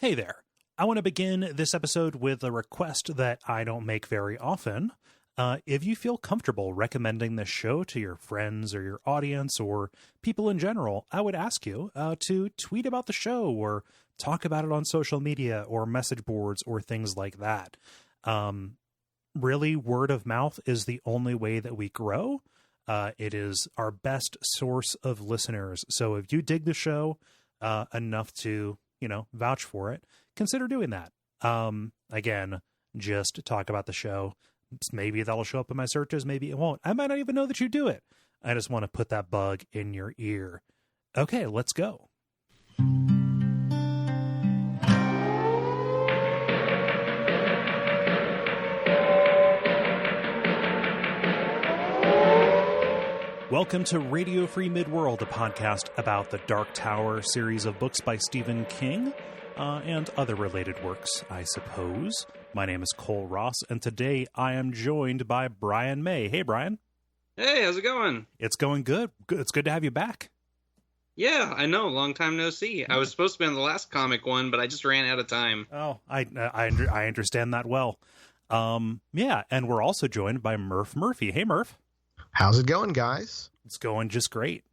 Hey there. I want to begin this episode with a request that I don't make very often. If you feel comfortable recommending this show to your friends or your audience or people in general, I would ask you to tweet about the show or talk about it on social media or message boards or things like that. Really, word of mouth is the only way that we grow. It is our best source of listeners. So if you dig the show enough to, vouch for it, consider doing that. Again, just talk about the show. Maybe that'll show up in my searches. Maybe it won't. I might not even know that you do it. I just want to put that bug in your ear. Okay, let's go. Welcome to Radio Free Midworld, a podcast about the Dark Tower series of books by Stephen King and other related works, I suppose. My name is Cole Ross, and today I am joined by Bryan May. Hey, Bryan. Hey, how's it going? It's going good. It's good to have you back. Yeah, I know. Long time no see. I was supposed to be on the last comic one, but I just ran out of time. Oh, I understand that well. Yeah, and we're also joined by Murph Murphy. Hey, Murph. How's it going, guys? It's going just great.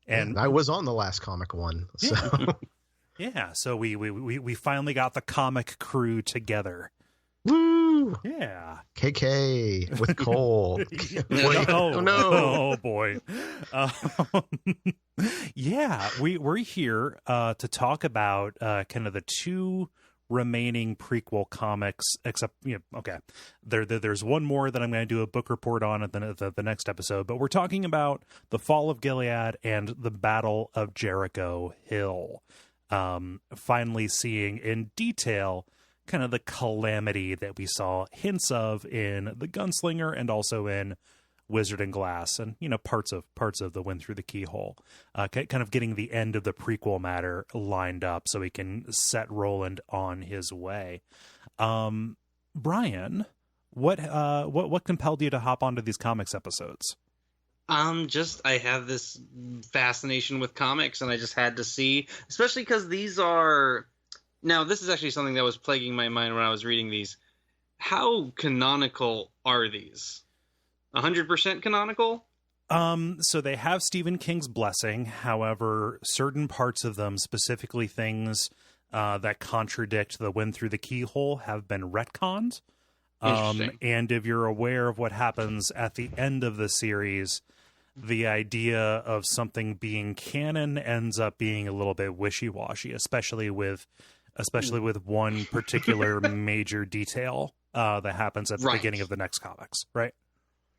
And I was on the last comic one. So. Yeah, so we finally got the comic crew together. Woo! Yeah. KK with Cole. Wait, oh no. Oh boy. Yeah, we're here to talk about kind of the two remaining prequel comics, except okay, there's one more that I'm going to do a book report on at the next episode, but we're talking about the Fall of Gilead and the Battle of Jericho Hill. Finally seeing in detail kind of the calamity that we saw hints of in The Gunslinger and also in Wizard and Glass, and parts of The Wind Through the Keyhole, kind of getting the end of the prequel matter lined up so we can set Roland on his way. Bryan, what compelled you to hop onto these comics episodes? I have this fascination with comics, and I just had to see, especially because these are. Now, this is actually something that was plaguing my mind when I was reading these. How canonical are these? 100% canonical? So they have Stephen King's blessing. However, certain parts of them, specifically things that contradict The Wind Through the Keyhole, have been retconned. And if you're aware of what happens at the end of the series, the idea of something being canon ends up being a little bit wishy-washy, especially with one particular major detail that happens at the beginning of the next comics, right?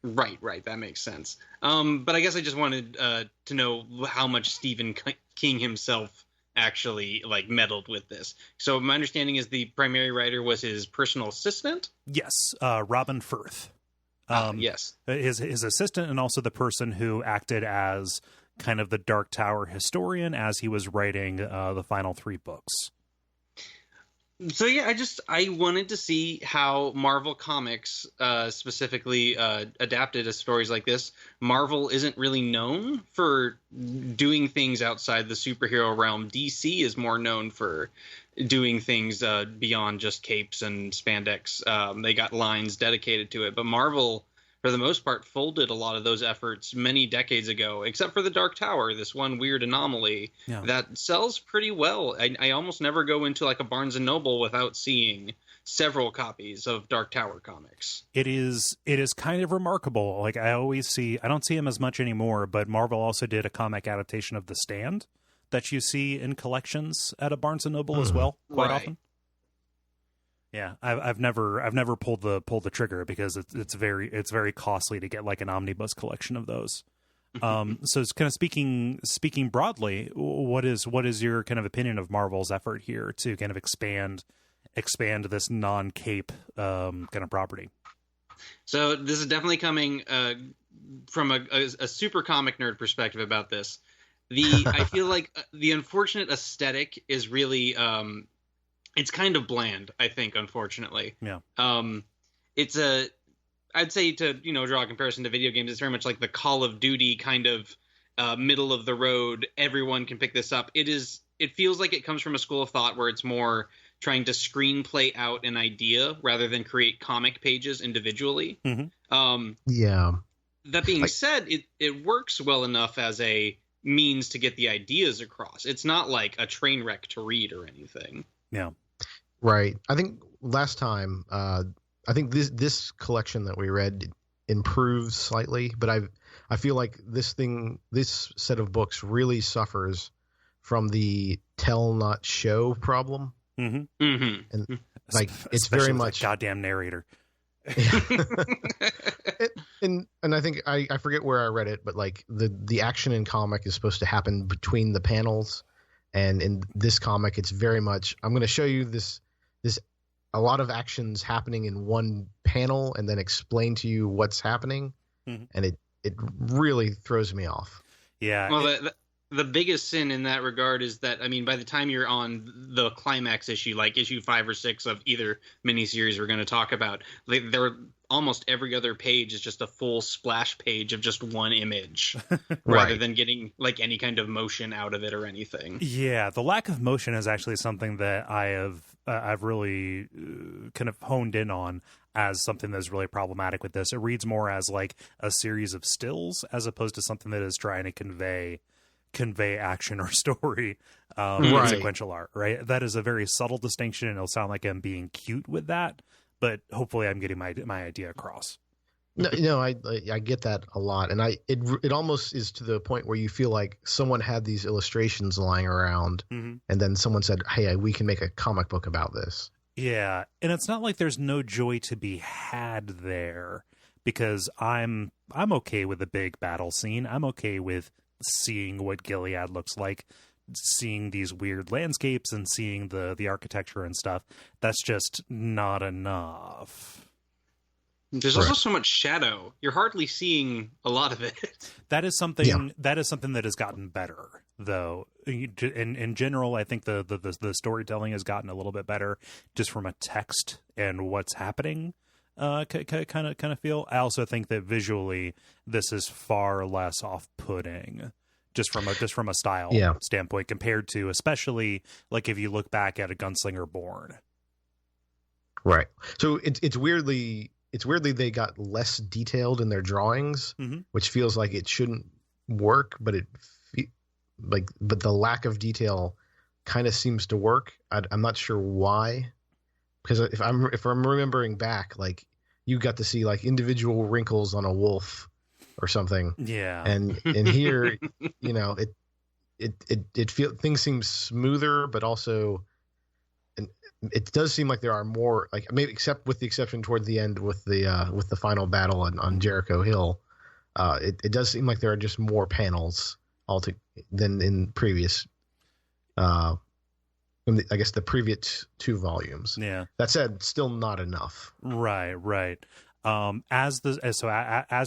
Right. That makes sense. But I guess I just wanted to know how much Stephen King himself actually meddled with this. So my understanding is the primary writer was his personal assistant? Yes, Robin Firth. Yes. His assistant, and also the person who acted as kind of the Dark Tower historian as he was writing the final three books. So yeah, I wanted to see how Marvel Comics specifically adapted to stories like this. Marvel isn't really known for doing things outside the superhero realm. DC is more known for doing things beyond just capes and spandex. They got lines dedicated to it, but Marvel, for the most part, folded a lot of those efforts many decades ago, except for the Dark Tower, this one weird anomaly that sells pretty well. I almost never go into a Barnes & Noble without seeing several copies of Dark Tower comics. It is kind of remarkable. I don't see him as much anymore, but Marvel also did a comic adaptation of The Stand that you see in collections at a Barnes & Noble as well, quite often. Yeah, I've never pulled the trigger because it's very costly to get an omnibus collection of those. So it's kind of speaking broadly, what is your kind of opinion of Marvel's effort here to kind of expand this non-cape kind of property? So this is definitely coming from a super comic nerd perspective about this. I feel like the unfortunate aesthetic is really it's kind of bland, I think, unfortunately. Yeah. I'd say, to draw a comparison to video games, it's very much like the Call of Duty kind of middle of the road. Everyone can pick this up. It feels like it comes from a school of thought where it's more trying to screenplay out an idea rather than create comic pages individually. Yeah. That being said, it works well enough as a means to get the ideas across. It's not like a train wreck to read or anything. Yeah. Right. I think last time, I think this collection that we read improves slightly, but I feel like this set of books really suffers from the tell not show problem. And like it's very much goddamn narrator. and I think I forget where I read it, but like the action in comic is supposed to happen between the panels, and in this comic it's very much I'm going to show you this a lot of actions happening in one panel and then explain to you what's happening, and it really throws me off. Yeah. Well, the biggest sin in that regard is that, I mean, by the time you're on the climax issue, like issue 5 or 6 of either miniseries we're going to talk about, almost every other page is just a full splash page of just one image rather than getting like any kind of motion out of it or anything. Yeah, the lack of motion is actually something that I've really kind of honed in on as something that's really problematic with this. It reads more as like a series of stills as opposed to something that is trying to convey action or story in sequential art, right? That is a very subtle distinction, and it'll sound like I'm being cute with that, but hopefully I'm getting my idea across. No, I get that a lot, and it almost is to the point where you feel like someone had these illustrations lying around, and then someone said, "Hey, we can make a comic book about this." Yeah, and it's not like there's no joy to be had there, because I'm okay with the big battle scene. I'm okay with seeing what Gilead looks like, seeing these weird landscapes and seeing the architecture and stuff. That's just not enough. There's also so much shadow. You're hardly seeing a lot of it. That is something that has gotten better, though. In general, I think the storytelling has gotten a little bit better just from a text and what's happening kind of feel. I also think that visually this is far less off-putting just from a style standpoint compared to, especially like if you look back at a Gunslinger Born. Right. So it's weirdly they got less detailed in their drawings, which feels like it shouldn't work, but but the lack of detail kind of seems to work. I'm not sure why, because if I'm remembering back, like you got to see like individual wrinkles on a wolf or something. Yeah. And here, you know, it things seem smoother, but also, and it does seem like there are more, like maybe except with the exception toward the end with the final battle on Jericho Hill. It does seem like there are just more panels than in previous, I guess the previous 2 volumes. Yeah. That said, still not enough. Right. As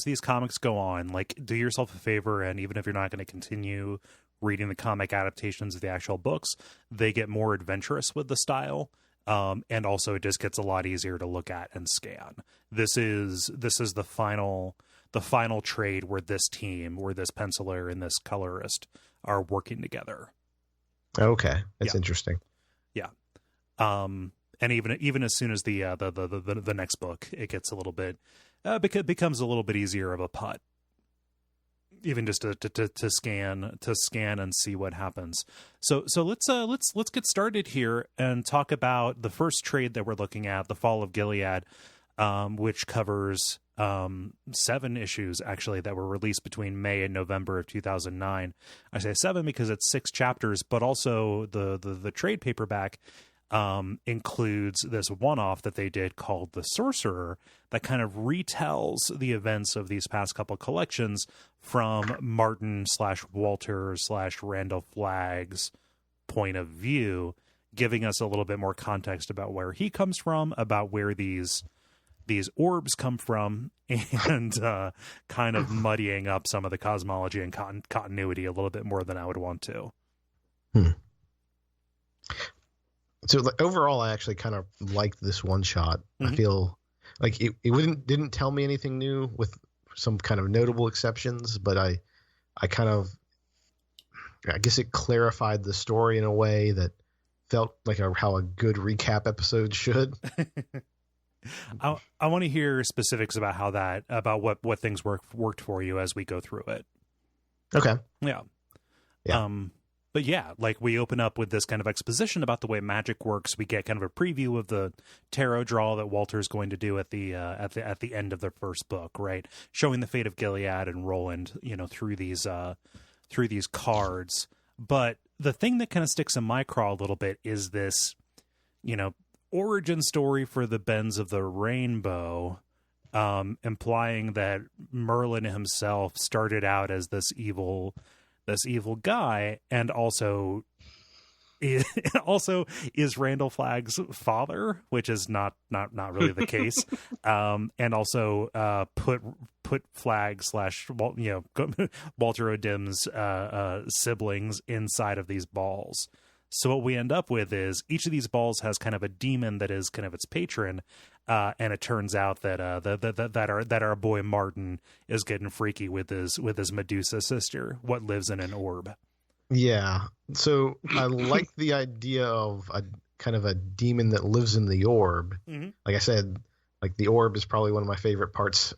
these comics go on, like, do yourself a favor, and even if you're not going to continue reading the comic adaptations of the actual books, they get more adventurous with the style. And also it just gets a lot easier to look at and scan. This is the final trade where this penciler and this colorist are working together. Okay. That's interesting. Yeah. And even as soon as the next book, it gets a little bit, becomes a little bit easier of a putt, even just to scan and see what happens. So let's get started here and talk about the first trade that we're looking at, the Fall of Gilead, which covers 7 issues actually that were released between May and November of 2009. I say 7 because it's 6 chapters, but also the trade paperback includes this one-off that they did called The Sorcerer that kind of retells the events of these past couple collections from Marten / Walter / Randall Flagg's point of view, giving us a little bit more context about where he comes from, about where these orbs come from, and kind of muddying up some of the cosmology and continuity a little bit more than I would want to. So overall, I actually kind of liked this one shot. I feel like it didn't tell me anything new with some kind of notable exceptions, but I guess it clarified the story in a way that felt like how a good recap episode should. I want to hear specifics about what things worked for you as we go through it. Okay. Yeah. But yeah, like we open up with this kind of exposition about the way magic works. We get kind of a preview of the tarot draw that Walter's going to do at the end of the first book, right? Showing the fate of Gilead and Roland, through these cards. But the thing that kind of sticks in my craw a little bit is this, origin story for the Bends of the Rainbow, implying that Merlin himself started out as this evil guy, and also is Randall Flagg's father, which is not really the case, and also put Flagg / Walter O'Dim's siblings inside of these balls. So what we end up with is each of these balls has kind of a demon that is kind of its patron, and it turns out that that our boy Marten is getting freaky with his Medusa sister, what lives in an orb. Yeah. So I like the idea of a kind of a demon that lives in the orb. Mm-hmm. Like I said, like the orb is probably one of my favorite parts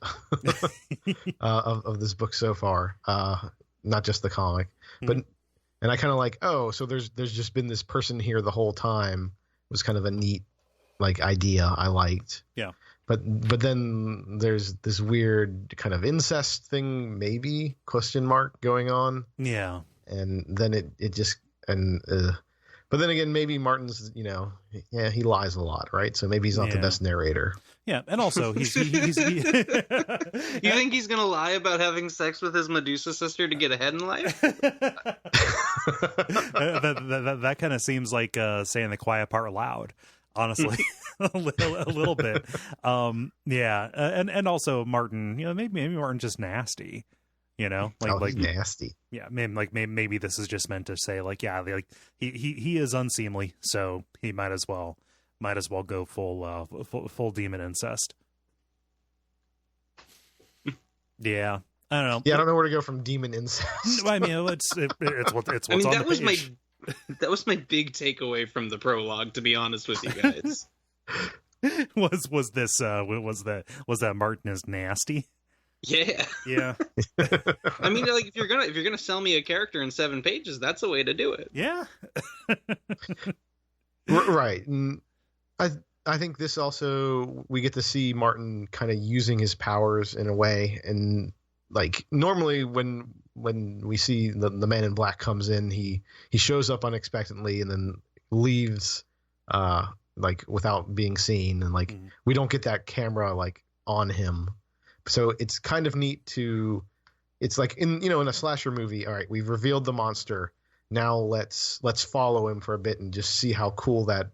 of this book so far. Not just the comic, but. And I kind of like, so there's just been this person here the whole time. It was kind of a neat idea I liked. Yeah. But then there's this weird kind of incest thing, maybe ? Going on. Yeah. And then it just but then again, maybe Martin's, he lies a lot, right? So maybe he's not the best narrator. Yeah, and also he's You think he's gonna lie about having sex with his Medusa sister to get ahead in life? that kind of seems like saying the quiet part loud, honestly. a little bit. And also Marten, maybe Martin's just nasty. He's nasty. Yeah, maybe this is just meant to say he is unseemly, so he might as well go full demon incest. Yeah, I don't know. Yeah, I don't know where to go from demon incest. I mean, it's what's on the page. That was my big takeaway from the prologue, to be honest with you guys. was that Marten is nasty? Yeah. I mean, if you're gonna sell me a character in 7 pages, that's a way to do it. Yeah. Right. And I think this also, we get to see Marten kind of using his powers in a way, and normally when we see the Man in Black comes in, he shows up unexpectedly and then leaves without being seen, and we don't get that camera on him. So it's kind of neat it's like in a slasher movie. All right, we've revealed the monster. Now let's follow him for a bit and just see how cool that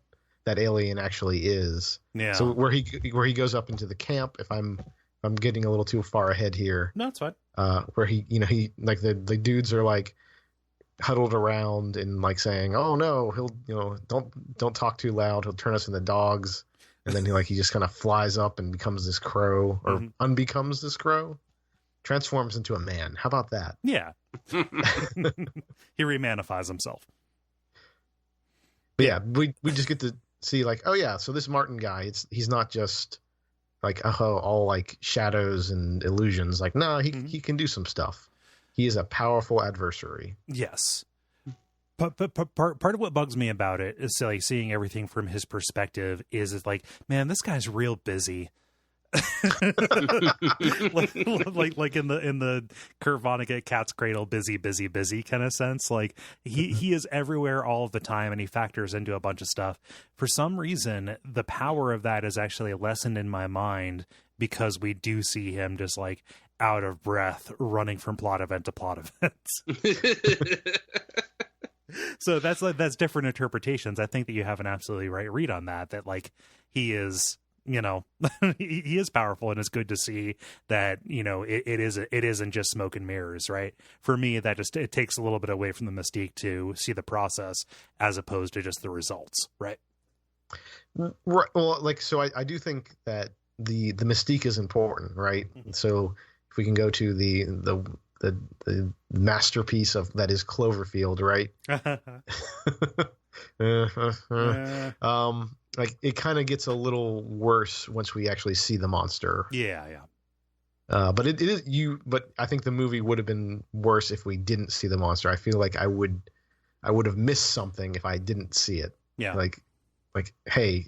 alien actually is. Yeah. So where he goes up into the camp, if I'm getting a little too far ahead here. No, it's fine. Where he the dudes are huddled around and saying, "Oh no, he'll don't talk too loud. He'll turn us into dogs." And then he just kind of flies up and becomes this crow, or unbecomes this crow, transforms into a man. How about that? Yeah. He remanifies himself. But yeah, we just get to see so this Marten guy, he's not just all shadows and illusions. He can do some stuff. He is a powerful adversary. Yes. But part of what bugs me about it is seeing everything from his perspective is man, this guy's real busy. like in the Kurt Vonnegut Cat's Cradle busy kind of sense. He is everywhere all of the time, and he factors into a bunch of stuff. For some reason, the power of that is actually lessened in my mind, because we do see him just out of breath running from plot event to plot events. So that's different interpretations. I think that you have an absolutely right read on that he is, he is powerful, and it's good to see that, it isn't just smoke and mirrors, right? For me, it takes a little bit away from the mystique to see the process as opposed to just the results, right? Right. Well, so I do think that the mystique is important, right? Mm-hmm. So if we can go to the the masterpiece of that is Cloverfield, right? Like it kind of gets a little worse once we actually see the monster. Yeah. But it is but I think the movie would have been worse if we didn't see the monster. I feel like I would have missed something if I didn't see it. Yeah. Like, hey,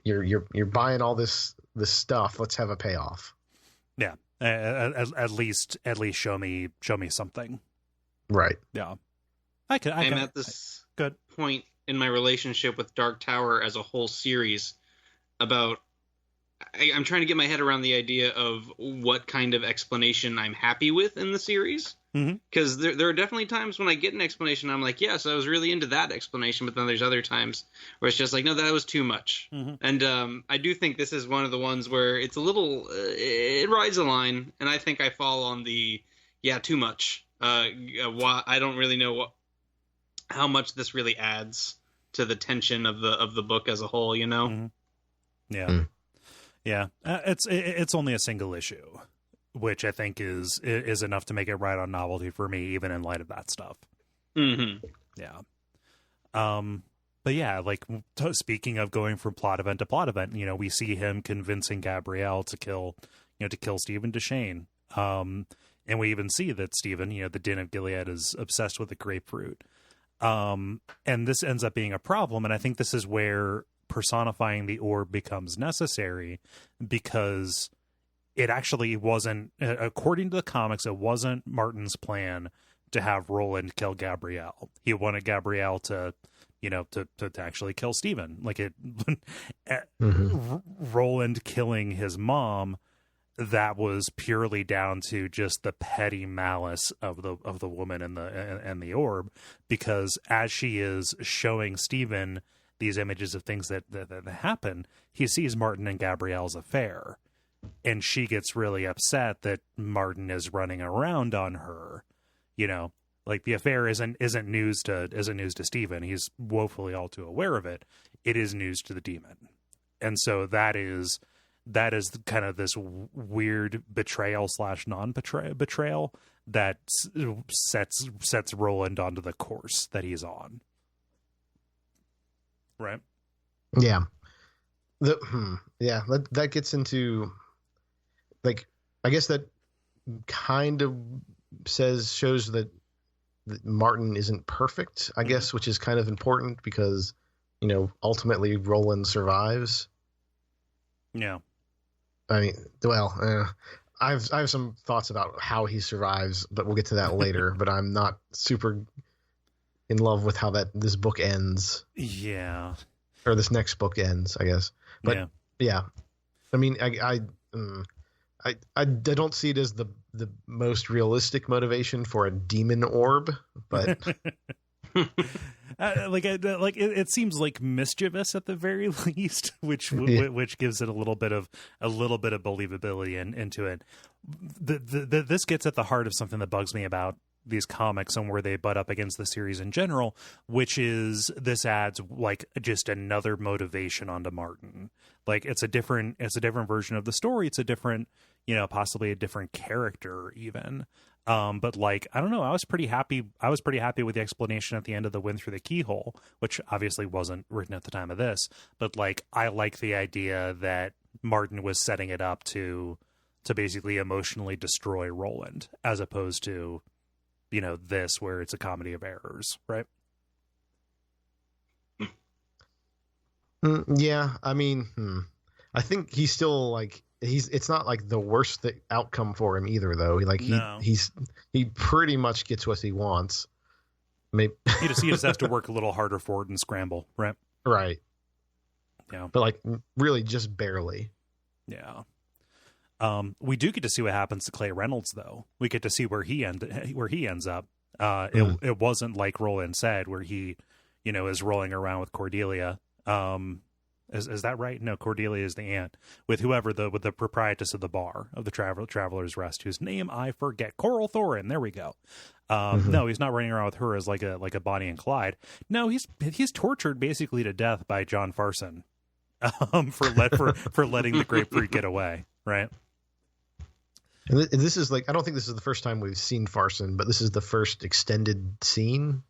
you're buying all this stuff. Let's have a payoff. Yeah. At least show me something. Right. Yeah. I'm at this point in my relationship with Dark Tower as a whole series about I'm trying to get my head around the idea of what kind of explanation I'm happy with in the series. Because there are definitely times when I get an explanation, I'm like, yes, I was really into that explanation. But then there's other times where it's just like, no, that was too much. And I do think this is one of the ones where it's a little, it rides a line. And I think I fall on the, too much. I don't really know how much this really adds to the tension of the book as a whole, you know? Yeah. Yeah. It's only a single issue, which I think is enough to make it right on novelty for me, even in light of that stuff. Yeah. But yeah, like speaking of going from plot event to plot event, you know, we see him convincing Gabrielle to kill Stephen Deshane. And we even see that Stephen, you know, the Den of Gilead is obsessed with the grapefruit. And this ends up being a problem. And I think this is where personifying the orb becomes necessary, because it actually wasn't, according to the comics, it wasn't Martin's plan to have Roland kill Gabrielle. He wanted Gabrielle to, you know, to actually kill Stephen. Like it, Roland killing his mom, that was purely down to just the petty malice of the woman and the orb, because as she is showing Stephen these images of things that happen, he sees Martin and Gabrielle's affair, and she gets really upset that Martin is running around on her. You know, like the affair isn't news to Stephen. He's woefully all too aware of it. It is news to the demon, and so that is kind of this weird betrayal / non-betrayal that sets Roland onto the course that he's on. Right. Yeah. That gets into, like, I guess that kind of shows that Martin isn't perfect, I guess, which is kind of important because, you know, ultimately Roland survives. Yeah. I mean, well, I have some thoughts about how he survives, but we'll get to that later. But I'm not super in love with how this book ends. Yeah. Or this next book ends, I guess. But yeah. I mean, I don't see it as the most realistic motivation for a demon orb, but it seems like mischievous at the very least, which gives it a little bit of believability into it. This gets at the heart of something that bugs me about these comics and where they butt up against the series in general, which is this adds like just another motivation onto Martin. Like it's a different version of the story. It's a different, you know, possibly a different character even. But like, I don't know, I was pretty happy with the explanation at the end of the Wind Through the Keyhole, which obviously wasn't written at the time of this, but like, I like the idea that Martin was setting it up to basically emotionally destroy Roland, as opposed to, you know, this where it's a comedy of errors, right? Yeah, I mean, I think he's still like it's not like the worst outcome for him either, though. He pretty much gets what he wants. Maybe he just has to work a little harder for it and scramble, right? Right. Yeah, but like really just barely. Yeah. We do get to see what happens to Clay Reynolds, though. We get to see where he ends up. It wasn't like Roland said, where he, you know, is rolling around with Cordelia. Is that right? No, Cordelia is the aunt with the proprietress of the bar of the Traveler's Rest, whose name I forget. Coral Thorin. There we go. No, he's not running around with her as like a Bonnie and Clyde. No, he's tortured basically to death by John Farson, for letting the grapefruit get away. Right. And this is like, I don't think this is the first time we've seen Farson, but this is the first extended scene.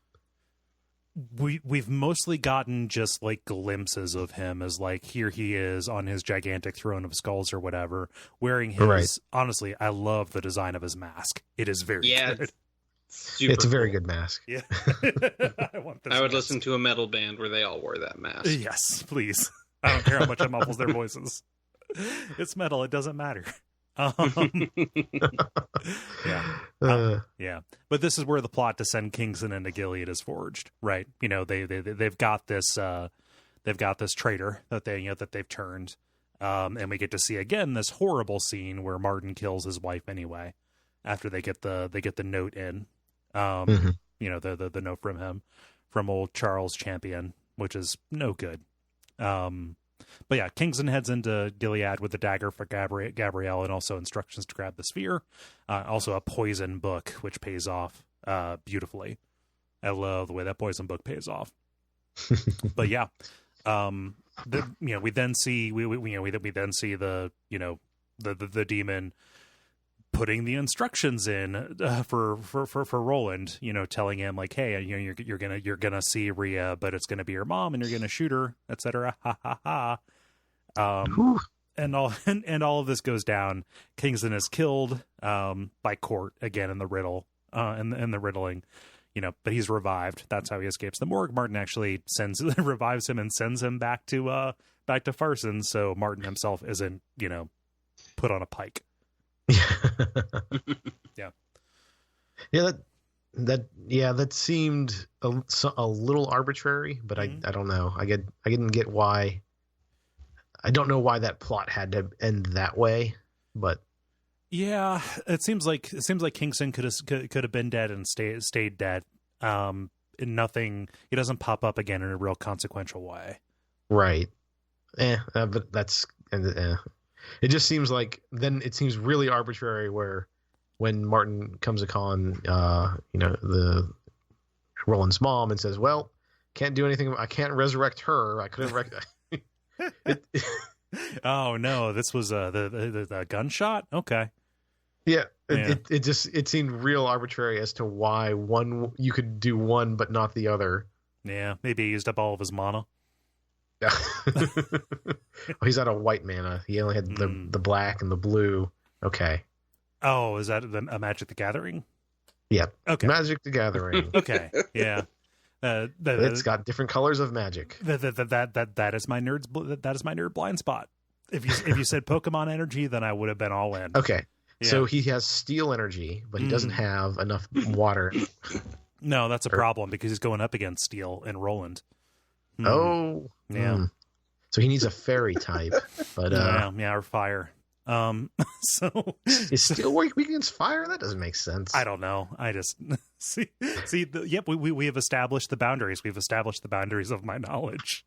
We've mostly gotten just like glimpses of him as like, here he is on his gigantic throne of skulls or whatever, wearing his, Right. Honestly, I love the design of his mask. It is very good. It's a very good mask. Yeah. I would listen to a metal band where they all wore that mask. Yes, please. I don't care how much it muffles their voices. It's metal. It doesn't matter. Yeah. But this is where the plot to send Kingston into Gilead is forged, right? You know, they've got this traitor that they've turned, and we get to see again this horrible scene where Marten kills his wife anyway after they get the note in, you know, the note from him, from old Charles Champion, which is no good. But yeah, Kingston heads into Gilead with the dagger for Gabrielle and also instructions to grab the sphere. Also a poison book, which pays off beautifully. I love the way that poison book pays off. But yeah, we then see the demon putting the instructions in for Roland, you know, telling him like, hey, you know, you're gonna see Rhea, but it's gonna be her mom, and you're gonna shoot her, etc. Ha ha ha. And all of this goes down. Kingston is killed by Court again in the riddle, in the riddling, you know, but he's revived. That's how he escapes the morgue. Marten actually revives him and sends him back to Farson, so Marten himself isn't, you know, put on a pike. Yeah. That seemed a little arbitrary, but I don't know. I didn't get why. I don't know why that plot had to end that way, but yeah, it seems like Kingston could have been dead and stayed dead. And nothing. He doesn't pop up again in a real consequential way. Right. But that's. It just seems like then it seems really arbitrary where when Marten comes upon, you know, the Roland's mom and says, well, can't do anything. I can't resurrect her. I couldn't. Oh no, this was the gunshot. Okay. Yeah. It seemed real arbitrary as to why you could do one, but not the other. Yeah. Maybe he used up all of his mana. Yeah. He's out of white mana. He only had the black and the blue. Okay. Oh, is that a Magic the Gathering? Yeah. Okay. Magic the Gathering. Okay. Yeah. It's got different colors of magic. That is my nerd blind spot. If you said Pokemon energy, then I would have been all in. Okay. Yeah. So he has steel energy, but he doesn't have enough water. No, that's a problem because he's going up against Steel and Roland. Oh, yeah. So he needs a fairy type, but or fire. So is Steel weak against fire? That doesn't make sense. I don't know. I just see. Yep. We have established the boundaries. We've established the boundaries of my knowledge.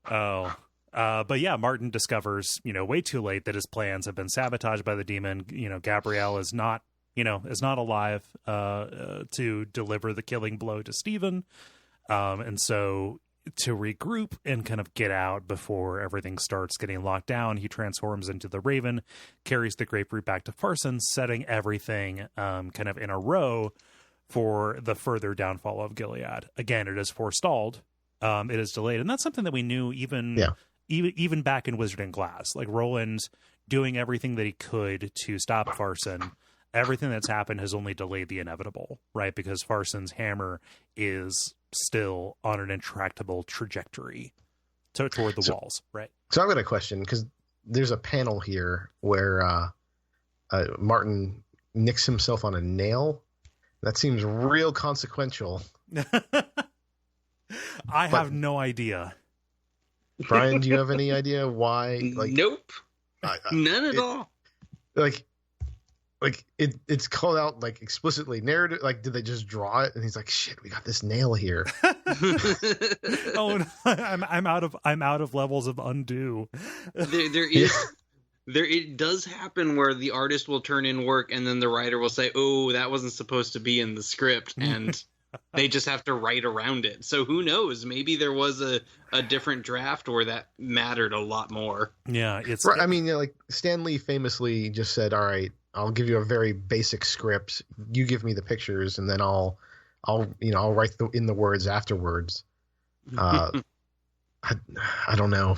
But yeah, Marten discovers, you know, way too late that his plans have been sabotaged by the demon. You know, Gabrielle is not alive to deliver the killing blow to Stephen. And so to regroup and kind of get out before everything starts getting locked down, he transforms into the Raven, carries the grapefruit back to Farson, setting everything kind of in a row for the further downfall of Gilead. Again, it is forestalled. It is delayed. And that's something that we knew even back in Wizard and Glass, like Roland doing everything that he could to stop Farson. Everything that's happened has only delayed the inevitable, right? Because Farson's hammer is still on an intractable trajectory toward the walls, right? So I've got a question, because there's a panel here where Marten nicks himself on a nail. That seems real consequential. I have no idea. Bryan, do you have any idea why? Like, nope. None at all. Like it's called out like explicitly narrative. Like, did they just draw it? And he's like, "Shit, we got this nail here." Oh, no, I'm out of levels of undo. There is. There, it does happen where the artist will turn in work and then the writer will say, "Oh, that wasn't supposed to be in the script," and They just have to write around it. So who knows? Maybe there was a different draft where that mattered a lot more. Yeah, it's right. I mean, like Stan Lee famously just said, "All right, I'll give you a very basic script. You give me the pictures, and then I'll write in the words afterwards." I don't know.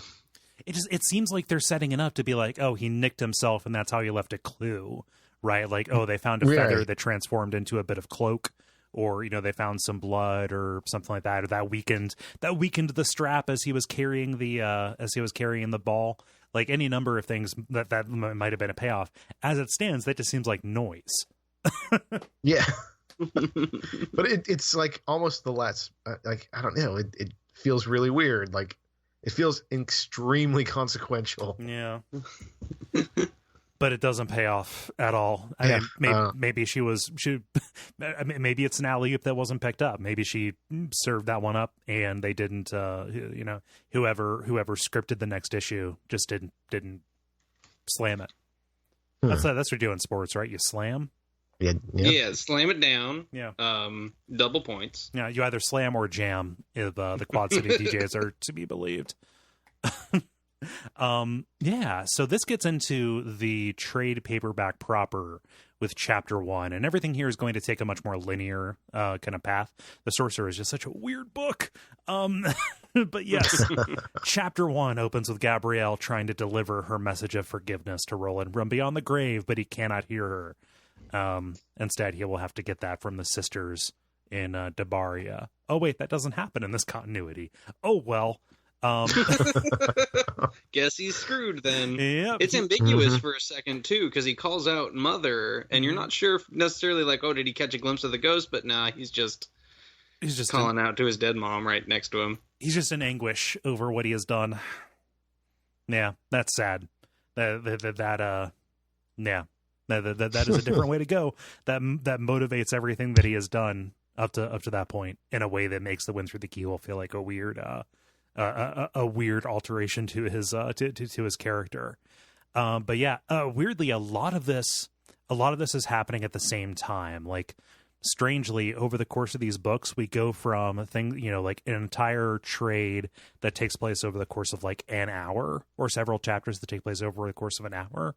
It seems like they're setting it up to be like, oh, he nicked himself, and that's how he left a clue, right? Like, oh, they found a feather that transformed into a bit of cloak, or they found some blood or something like that, or that weakened the strap as he was carrying the ball. Like any number of things that might have been a payoff. As it stands, that just seems like noise. Yeah. But it's like almost the last, like, I don't know. It feels really weird. Like it feels extremely consequential. Yeah. But it doesn't pay off at all. I mean, maybe maybe it's an alley-oop that wasn't picked up. Maybe she served that one up and they didn't, whoever scripted the next issue just didn't slam it. That's what you do in sports, right? You slam. Yeah, slam it down. Yeah. Double points. Yeah, you either slam or jam if the Quad City DJs are to be believed. So this gets into the trade paperback proper with chapter 1, and everything here is going to take a much more linear kind of path. The Sorcerer is just such a weird book. But yes, chapter 1 opens with Gabrielle trying to deliver her message of forgiveness to Roland from beyond the grave, but he cannot hear her. Instead, he will have to get that from the sisters in Dabaria. Oh wait, that doesn't happen in this continuity. Oh well. Guess he's screwed then. Yep. It's ambiguous for a second too, because he calls out Mother, and you're not sure if necessarily like, oh, did he catch a glimpse of the ghost? But nah, he's just calling out to his dead mom right next to him. He's just in anguish over what he has done. Yeah, that's sad. That is a different way to go. That motivates everything that he has done up to that point in a way that makes the Wind Through the Keyhole feel like a weird alteration to his to his character. But yeah, weirdly, a lot of this is happening at the same time. Like, strangely, over the course of these books, we go from a thing, like an entire trade that takes place over the course of like an hour, or several chapters that take place over the course of an hour,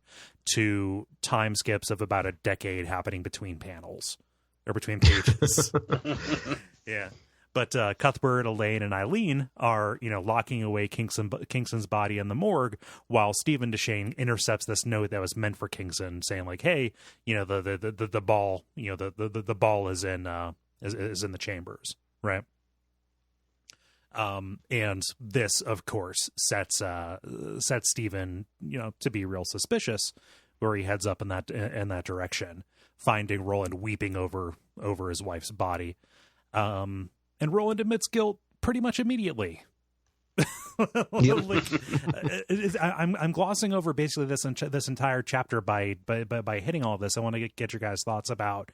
to time skips of about a decade happening between panels or between pages. Yeah. But Cuthbert, Elaine, and Eileen are, locking away Kingston's body in the morgue, while Stephen Deshane intercepts this note that was meant for Kingston, saying like, "Hey, the ball, the ball is in the chambers, right?" And this, of course, sets Stephen, to be real suspicious, where he heads up in that direction, finding Roland weeping over his wife's body. And Roland admits guilt pretty much immediately. I'm glossing over basically this entire chapter by hitting all of this. I want to get your guys' thoughts about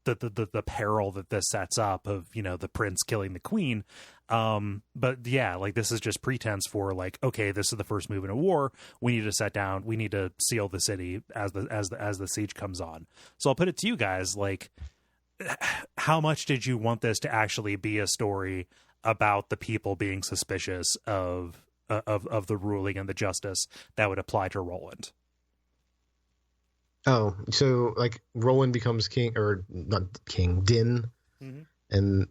the peril that this sets up of the prince killing the queen. But yeah, like, this is just pretense for like, okay, this is the first move in a war. We need to set down. We need to seal the city as the siege comes on. So I'll put it to you guys, like, how much did you want this to actually be a story about the people being suspicious of the ruling and the justice that would apply to Roland? Oh, so like Roland becomes king, or not king, Din, and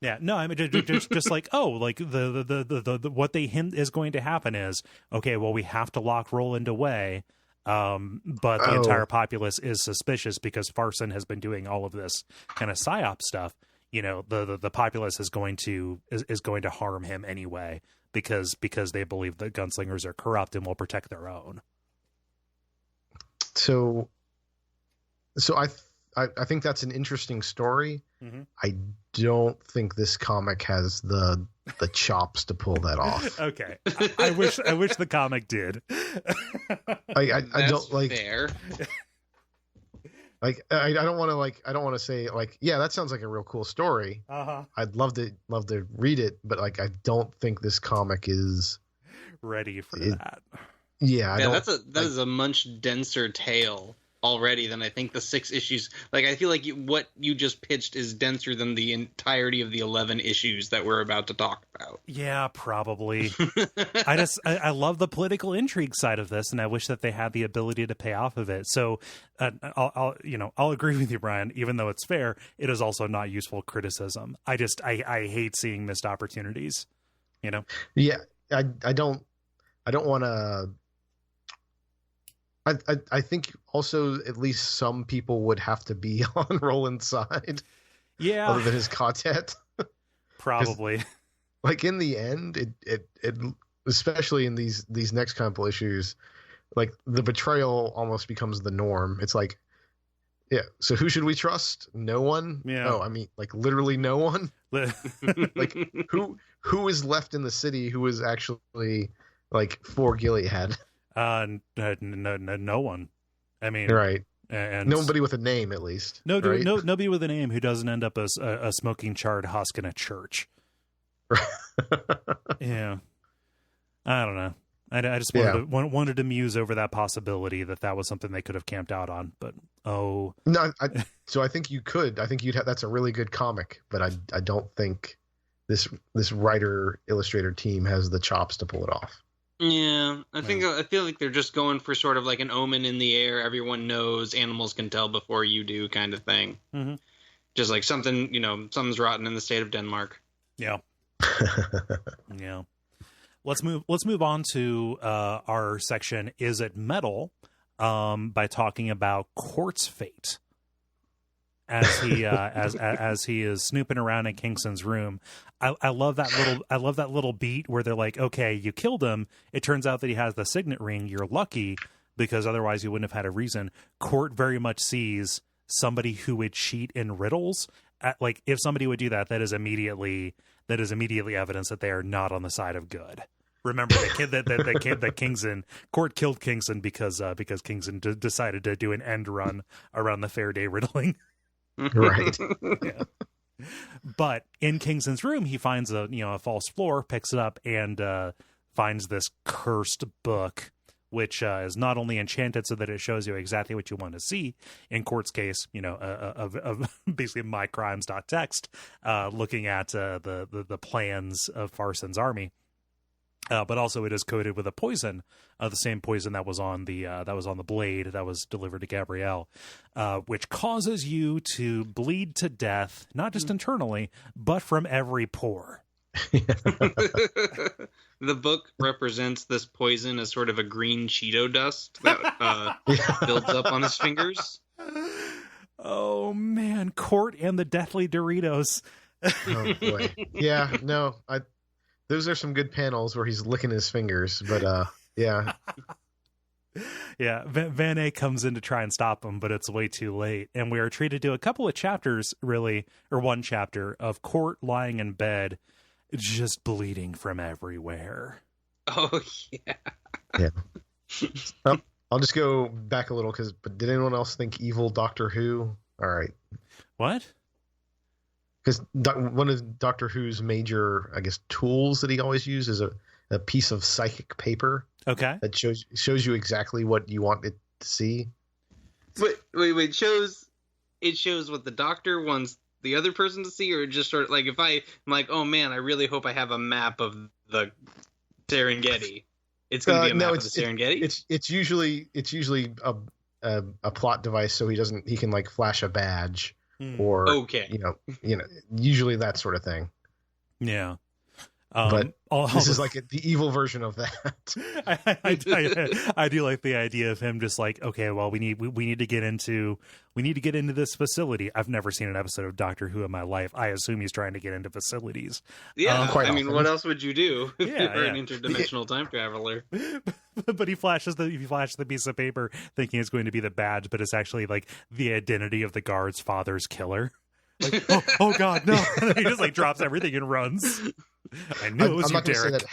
Yeah, no, I mean just like, oh, like the what they hint is going to happen is, okay, well, we have to lock Roland away. But the entire populace is suspicious because Farson has been doing all of this kind of psyop stuff. The populace is going to harm him anyway because they believe that gunslingers are corrupt and will protect their own. So I think that's an interesting story. Mm-hmm. I don't think this comic has the chops to pull that off. Okay, I wish the comic did. I don't like. Fair. Like I don't want to say like, yeah, that sounds like a real cool story. I'd love to read it, but like, I don't think this comic is ready for that. Yeah, that is a much denser tale already, then I think the 6 issues, like, I feel like what you just pitched is denser than the entirety of the 11 issues that we're about to talk about. Yeah, probably. I love the political intrigue side of this, and I wish that they had the ability to pay off of it. So I'll agree with you, Bryan. Even though it's fair, it is also not useful criticism. I hate seeing missed opportunities. Yeah, I don't want to. I think also at least some people would have to be on Roland's side. Yeah. Other than his content. Probably. Like in the end, it especially in these next couple issues, like the betrayal almost becomes the norm. It's like, yeah, so who should we trust? No one? Yeah. Oh, I mean, like literally no one? Like who is left in the city who is actually like for Gilead? No one. I mean, right. And nobody with a name, at least. Right? Nobody with a name who doesn't end up as a smoking charred husk in a church. Yeah, I don't know. I just wanted to muse over that possibility that was something they could have camped out on. But no, so I think you could. I think that's a really good comic, but I don't think this writer illustrator team has the chops to pull it off. Yeah, I feel like they're just going for sort of like an omen in the air. Everyone knows, animals can tell before you do, kind of thing. Mm-hmm. Just like something's rotten in the state of Denmark. Yeah. Yeah. Let's move on to our section. Is it metal? By talking about Court's fate. As he as he is snooping around in Kingston's room. I love that little beat where they're like, okay, you killed him. It turns out that he has the signet ring. You're lucky, because otherwise you wouldn't have had a reason. Court very much sees somebody who would cheat in riddles. Like if somebody would do that, that is immediately evidence that they are not on the side of good. Remember that Kingston Court killed Kingston because Kingston decided to do an end run around the Faraday riddling. Right. Yeah. But in Kingston's room, he finds a false floor, picks it up, and finds this cursed book, which is not only enchanted so that it shows you exactly what you want to see. In Court's case, of basically mycrimes.txt, looking at the plans of Farson's army. But also it is coated with a poison, the same poison that was on the blade that was delivered to Gabrielle, which causes you to bleed to death, not just internally, but from every pore. The book represents this poison as sort of a green Cheeto dust that builds up on his fingers. Oh man, Court and the deathly Doritos. Oh boy. Yeah, no, those are some good panels where he's licking his fingers, but yeah. Yeah, Van A comes in to try and stop him, but it's way too late. And we are treated to a couple of chapters, really, or one chapter, of Court lying in bed, just bleeding from everywhere. Oh, yeah. Yeah. I'll just go back a little, but did anyone else think evil Doctor Who? All right. What? Because one of Doctor Who's major, I guess, tools that he always uses is a piece of psychic paper. Okay. That shows you exactly what you want it to see. Wait. It shows what the Doctor wants the other person to see, or just sort of like if I'm like, oh man, I really hope I have a map of the Serengeti. It's going to be a map of the Serengeti. It's usually a plot device, so he can like flash a badge. Or okay, usually that sort of thing. Yeah, but this is like the evil version of that. I do like the idea of him just like, okay, well, we need to get into this facility. I've never seen an episode of Doctor Who in my life. I assume he's trying to get into facilities. Yeah, what else would you do if you're an interdimensional time traveler? But he flashes the piece of paper thinking it's going to be the badge, but it's actually like the identity of the guard's father's killer. Like, oh God, no! He just like drops everything and runs. I knew it was you, Derek. Say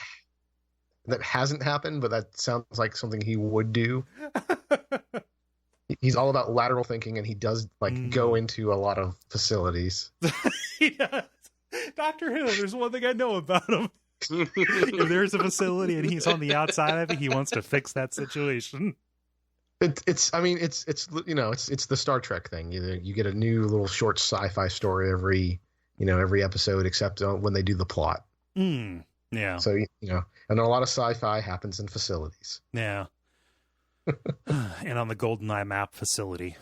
that hasn't happened, but that sounds like something he would do. He's all about lateral thinking, and he does go into a lot of facilities. Yeah. Doctor Who, there's one thing I know about him. If there's a facility and he's on the outside of it, he wants to fix that situation. It's I mean it's you know it's the Star Trek thing. You get a new little short sci-fi story every episode, except when they do the plot. Yeah. So and a lot of sci-fi happens in facilities. Yeah. And on the GoldenEye map facility.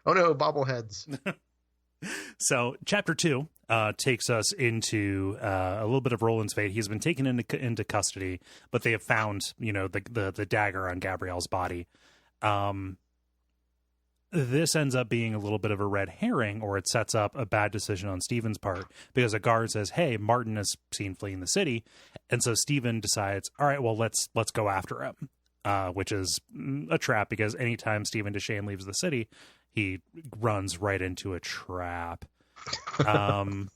Oh no, bobbleheads. So chapter 2 takes us into a little bit of Roland's fate. He's been taken into custody, but they have found, the dagger on Gabrielle's body. This ends up being a little bit of a red herring, or it sets up a bad decision on Stephen's part, because a guard says, hey, Marten is seen fleeing the city. And so Stephen decides, all right, well, let's go after him, which is a trap, because anytime Stephen Deshane leaves the city, he runs right into a trap. And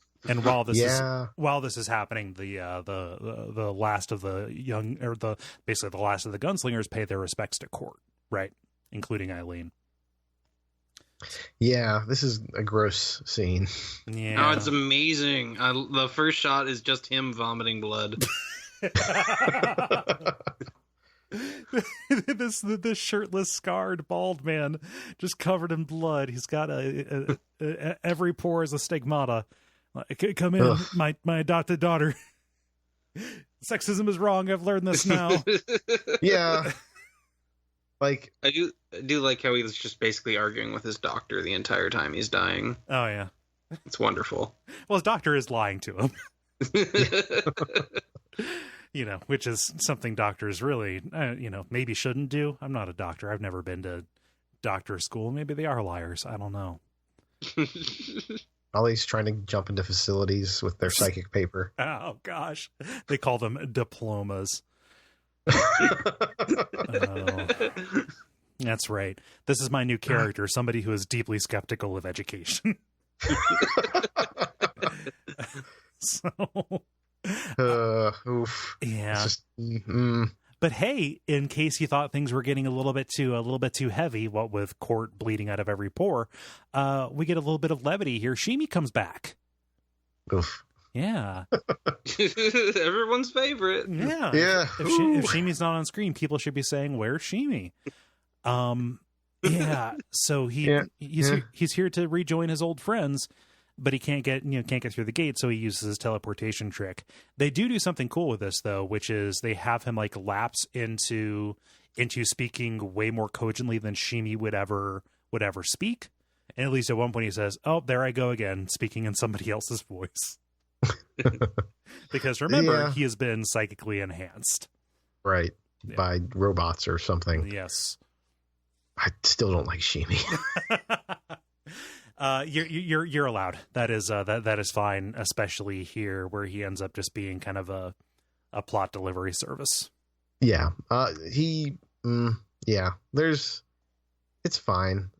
while this is happening, the last of the basically the last of the gunslingers pay their respects to court, right, including Eileen. Yeah, this is a gross scene. Yeah, oh, it's amazing. The first shot is just him vomiting blood. This shirtless, scarred, bald man, just covered in blood. He's got every pore is a stigmata. Come in, ugh. my adopted daughter. Sexism is wrong. I've learned this now. Yeah, like I do like how he's just basically arguing with his doctor the entire time he's dying. Oh yeah, it's wonderful. Well, his doctor is lying to him. Which is something doctors really, maybe shouldn't do. I'm not a doctor. I've never been to doctor school. Maybe they are liars. I don't know. Ollie's trying to jump into facilities with their psychic paper. Oh, gosh. They call them diplomas. That's right. This is my new character, somebody who is deeply skeptical of education. So... oof. Yeah. Just, But hey, in case you thought things were getting a little bit too heavy, what with Court bleeding out of every pore, we get a little bit of levity here. Shimi comes back. Oof. Yeah. Everyone's favorite. Yeah. Yeah. If Shimi's not on screen, people should be saying, "Where's Shimi?" Yeah. So he's here to rejoin his old friends. But he can't get through the gate, so he uses his teleportation trick. They do something cool with this, though, which is they have him lapse into speaking way more cogently than Shimi would ever speak. And at least at one point he says, "Oh, there I go again, speaking in somebody else's voice." Because remember, he has been psychically enhanced, right, by robots or something. Yes. I still don't like Shimi. You're allowed. That is fine, especially here where he ends up just being kind of a plot delivery service. Yeah. It's fine.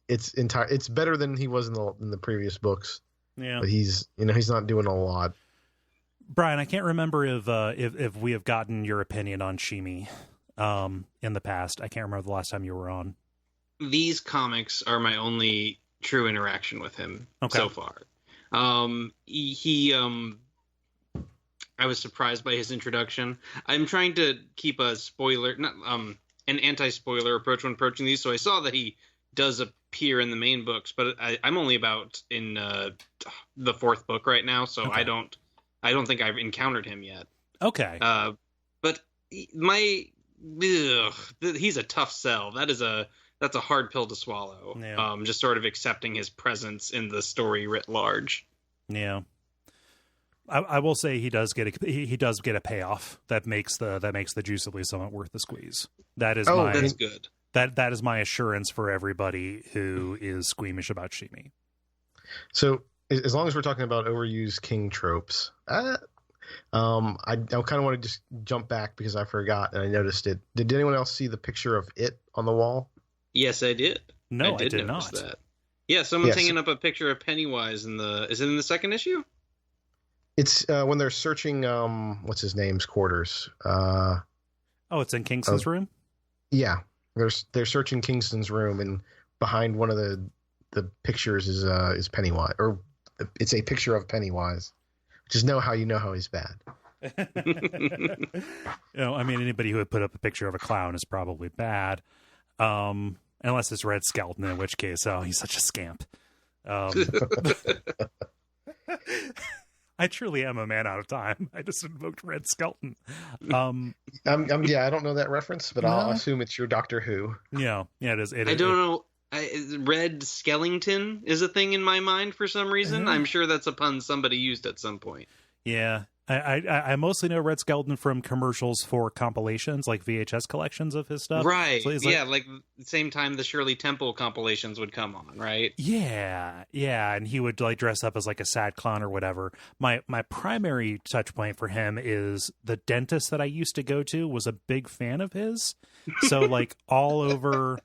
It's better than he was in the previous books. Yeah. But he's not doing a lot. Bryan, I can't remember if we have gotten your opinion on Shimi in the past. I can't remember the last time you were on. These comics are my only true interaction with him so far. I was surprised by his introduction. I'm trying to keep a spoiler, not an anti-spoiler approach when approaching these, so I saw that he does appear in the main books, but I'm only about in the fourth book right now, so I don't think I've encountered him yet. Okay. But he's a tough sell. That's a hard pill to swallow. Yeah. Just sort of accepting his presence in the story writ large. Yeah. I will say he does get a payoff that makes the juice at least somewhat worth the squeeze. That's good. That is my assurance for everybody who is squeamish about Shimi. So as long as we're talking about overused king tropes, I kind of want to just jump back because I forgot and I noticed it. Did anyone else see the picture of it on the wall? Yes, I did. No, I did not. That. Yeah, someone's hanging up a picture of Pennywise is it in the second issue? It's when they're searching what's his name's quarters. It's in Kingston's room? Yeah. They're searching Kingston's room, and behind one of the pictures is Pennywise, or it's a picture of Pennywise. Just know how he's bad. I mean, anybody who would put up a picture of a clown is probably bad. Unless it's Red Skelton, in which case, he's such a scamp. I truly am a man out of time. I just invoked Red Skelton. I don't know that reference, but I'll assume it's your Doctor Who. Yeah, it is. I don't know. Red Skellington is a thing in my mind for some reason. I'm sure that's a pun somebody used at some point. Yeah. I mostly know Red Skelton from commercials for compilations, like VHS collections of his stuff. Right. So like the same time the Shirley Temple compilations would come on, right? Yeah. And he would like dress up as like a sad clown or whatever. My primary touch point for him is the dentist that I used to go to was a big fan of his. So like all over...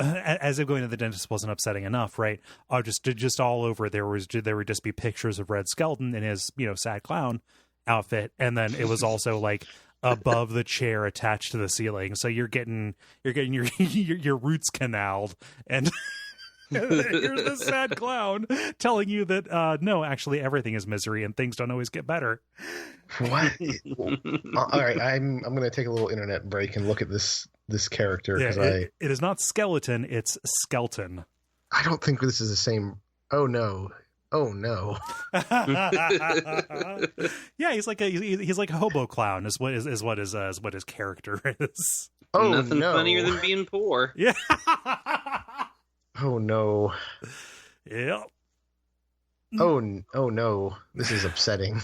as if going to the dentist wasn't upsetting enough, right? Just all over there would just be pictures of Red Skelton in his sad clown outfit, and then it was also like above the chair attached to the ceiling, so you're getting your roots canaled, and here's this sad clown telling you that no, actually everything is misery and things don't always get better. What? All right, I'm going to take a little internet break and look at this character because it is not skeleton, it's Skelton. I don't think this is the same. Oh no. Yeah, he's like a hobo clown is what his character is. Oh, nothing no. funnier than being poor. Yeah. Oh no. Yeah. Oh no. This is upsetting.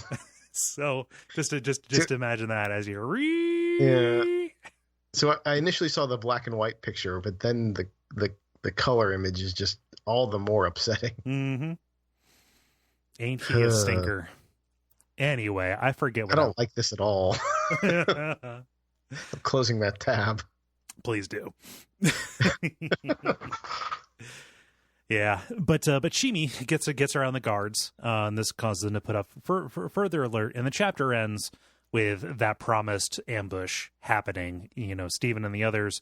So just imagine that as you So I initially saw the black and white picture, but then the color image is just all the more upsetting. Mm-hmm. Ain't he a stinker? Anyway, I forget what I don't like this at all. I'm closing that tab. Please do. Yeah, but Shimi gets around the guards, and this causes them to put up for further alert, and the chapter ends with that promised ambush happening. Steven and the others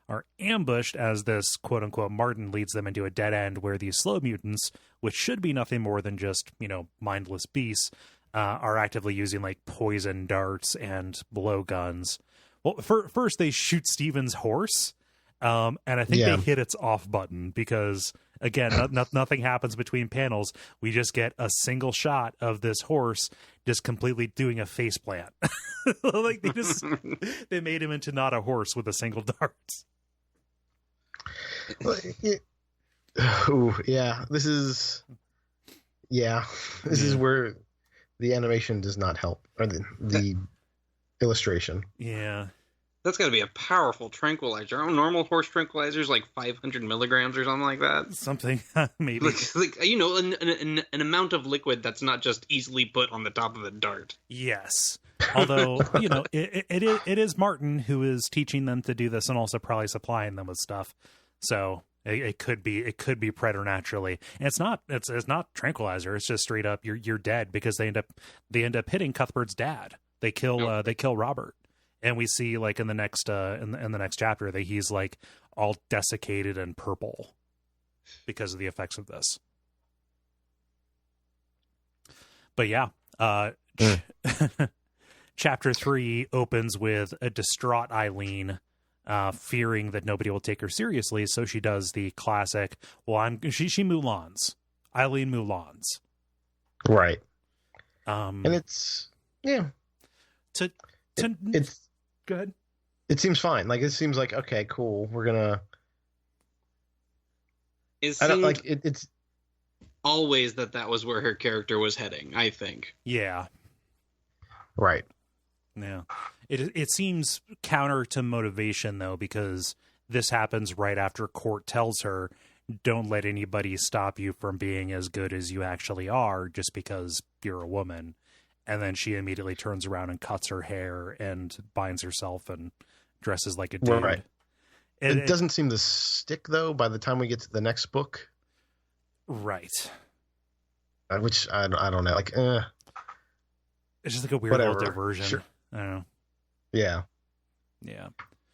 are ambushed as this quote-unquote Marten leads them into a dead end where these slow mutants, which should be nothing more than just, mindless beasts, are actively using, like, poison darts and blowguns. Well, first they shoot Steven's horse, and I think they hit its off button because... Again, nothing happens between panels. We just get a single shot of this horse just completely doing a faceplant. Like they made him into not a horse with a single dart. This is where the animation does not help, or the illustration. Yeah. That's got to be a powerful tranquilizer. Normal horse tranquilizers like 500 milligrams or something like that. Something, maybe. An amount of liquid that's not just easily put on the top of the dart. Yes. Although, it is Marten who is teaching them to do this and also probably supplying them with stuff. So it could be preternaturally. And it's not tranquilizer. It's just straight up you're dead because they end up hitting Cuthbert's dad. They kill Robert. And we see, like, in the next chapter that he's, like, all desiccated and purple because of the effects of this. But yeah, chapter 3 opens with a distraught Eileen, fearing that nobody will take her seriously. So she does the classic. Well, she Mulans, Eileen Mulans, right? And it's it's. Go ahead. It seems fine. Like, it seems like, okay, cool. We're gonna. It's always that was where her character was heading, I think. Yeah. Right. Yeah. It seems counter to motivation though, because this happens right after Court tells her, "Don't let anybody stop you from being as good as you actually are, just because you're a woman." And then she immediately turns around and cuts her hair and binds herself and dresses like a dude. Right. It doesn't seem to stick, though, by the time we get to the next book. Right. Which, I don't know. Like, it's just like a weird little diversion. Sure. I don't know. Yeah. Yeah.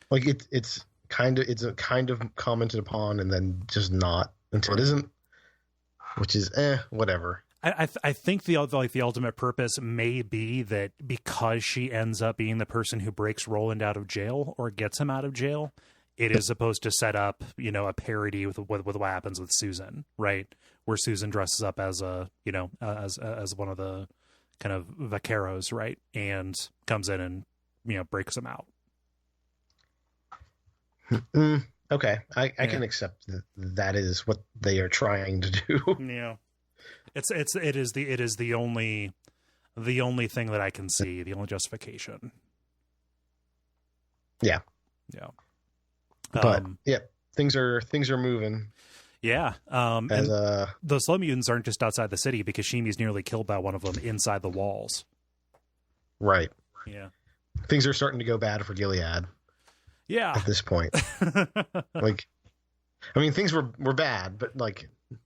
Like, it's kind of commented upon and then just not until it isn't. Which is, whatever. I think the ultimate purpose may be that because she ends up being the person who breaks Roland out of jail or gets him out of jail, it is supposed to set up, a parody with what happens with Susan, right? Where Susan dresses up as as one of the kind of vaqueros, right? And comes in and, breaks him out. Okay. I can accept that is what they are trying to do. Yeah. It is the only thing that I can see, the only justification. Yeah. Yeah. But things are moving. Yeah. And those slow mutants aren't just outside the city because Shimi's nearly killed by one of them inside the walls. Right. Yeah. Things are starting to go bad for Gilead. Yeah. At this point. Things were bad, but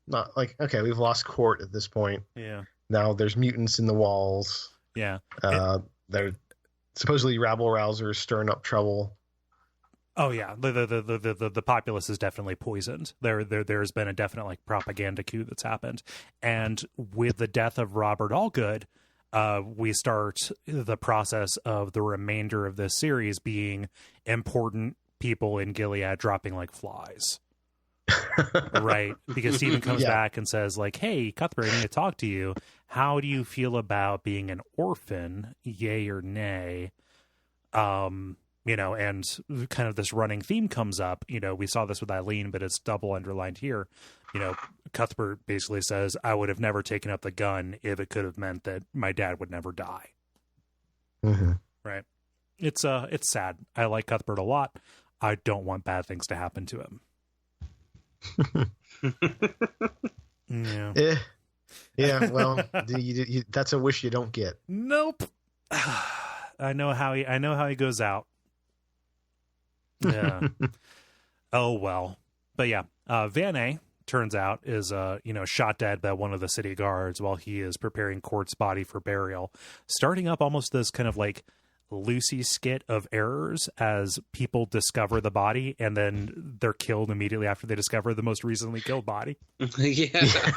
not like, okay, we've lost Court at this point. Yeah. Now there's mutants in the walls. Yeah. They're supposedly rabble rousers stirring up trouble. Oh yeah, the populace is definitely poisoned. There's been a definite propaganda coup that's happened, and with the death of Robert Allgood, we start the process of the remainder of this series being important people in Gilead dropping like flies. Right, because Stephen comes back and says "Hey, Cuthbert, I need to talk to you. How do you feel about being an orphan? Yay or nay?" And kind of this running theme comes up. We saw this with Eileen, but it's double underlined here. Cuthbert basically says, "I would have never taken up the gun if it could have meant that my dad would never die." Mm-hmm. Right. It's sad. I like Cuthbert a lot. I don't want bad things to happen to him. Yeah. Yeah. Well, that's a wish you don't get. Nope. I know how he goes out. Yeah. Oh well. But yeah, Van A, turns out, is shot dead by one of the city guards while he is preparing Court's body for burial, starting up almost this kind of Lucy skit of errors as people discover the body and then they're killed immediately after they discover the most recently killed body. Yeah.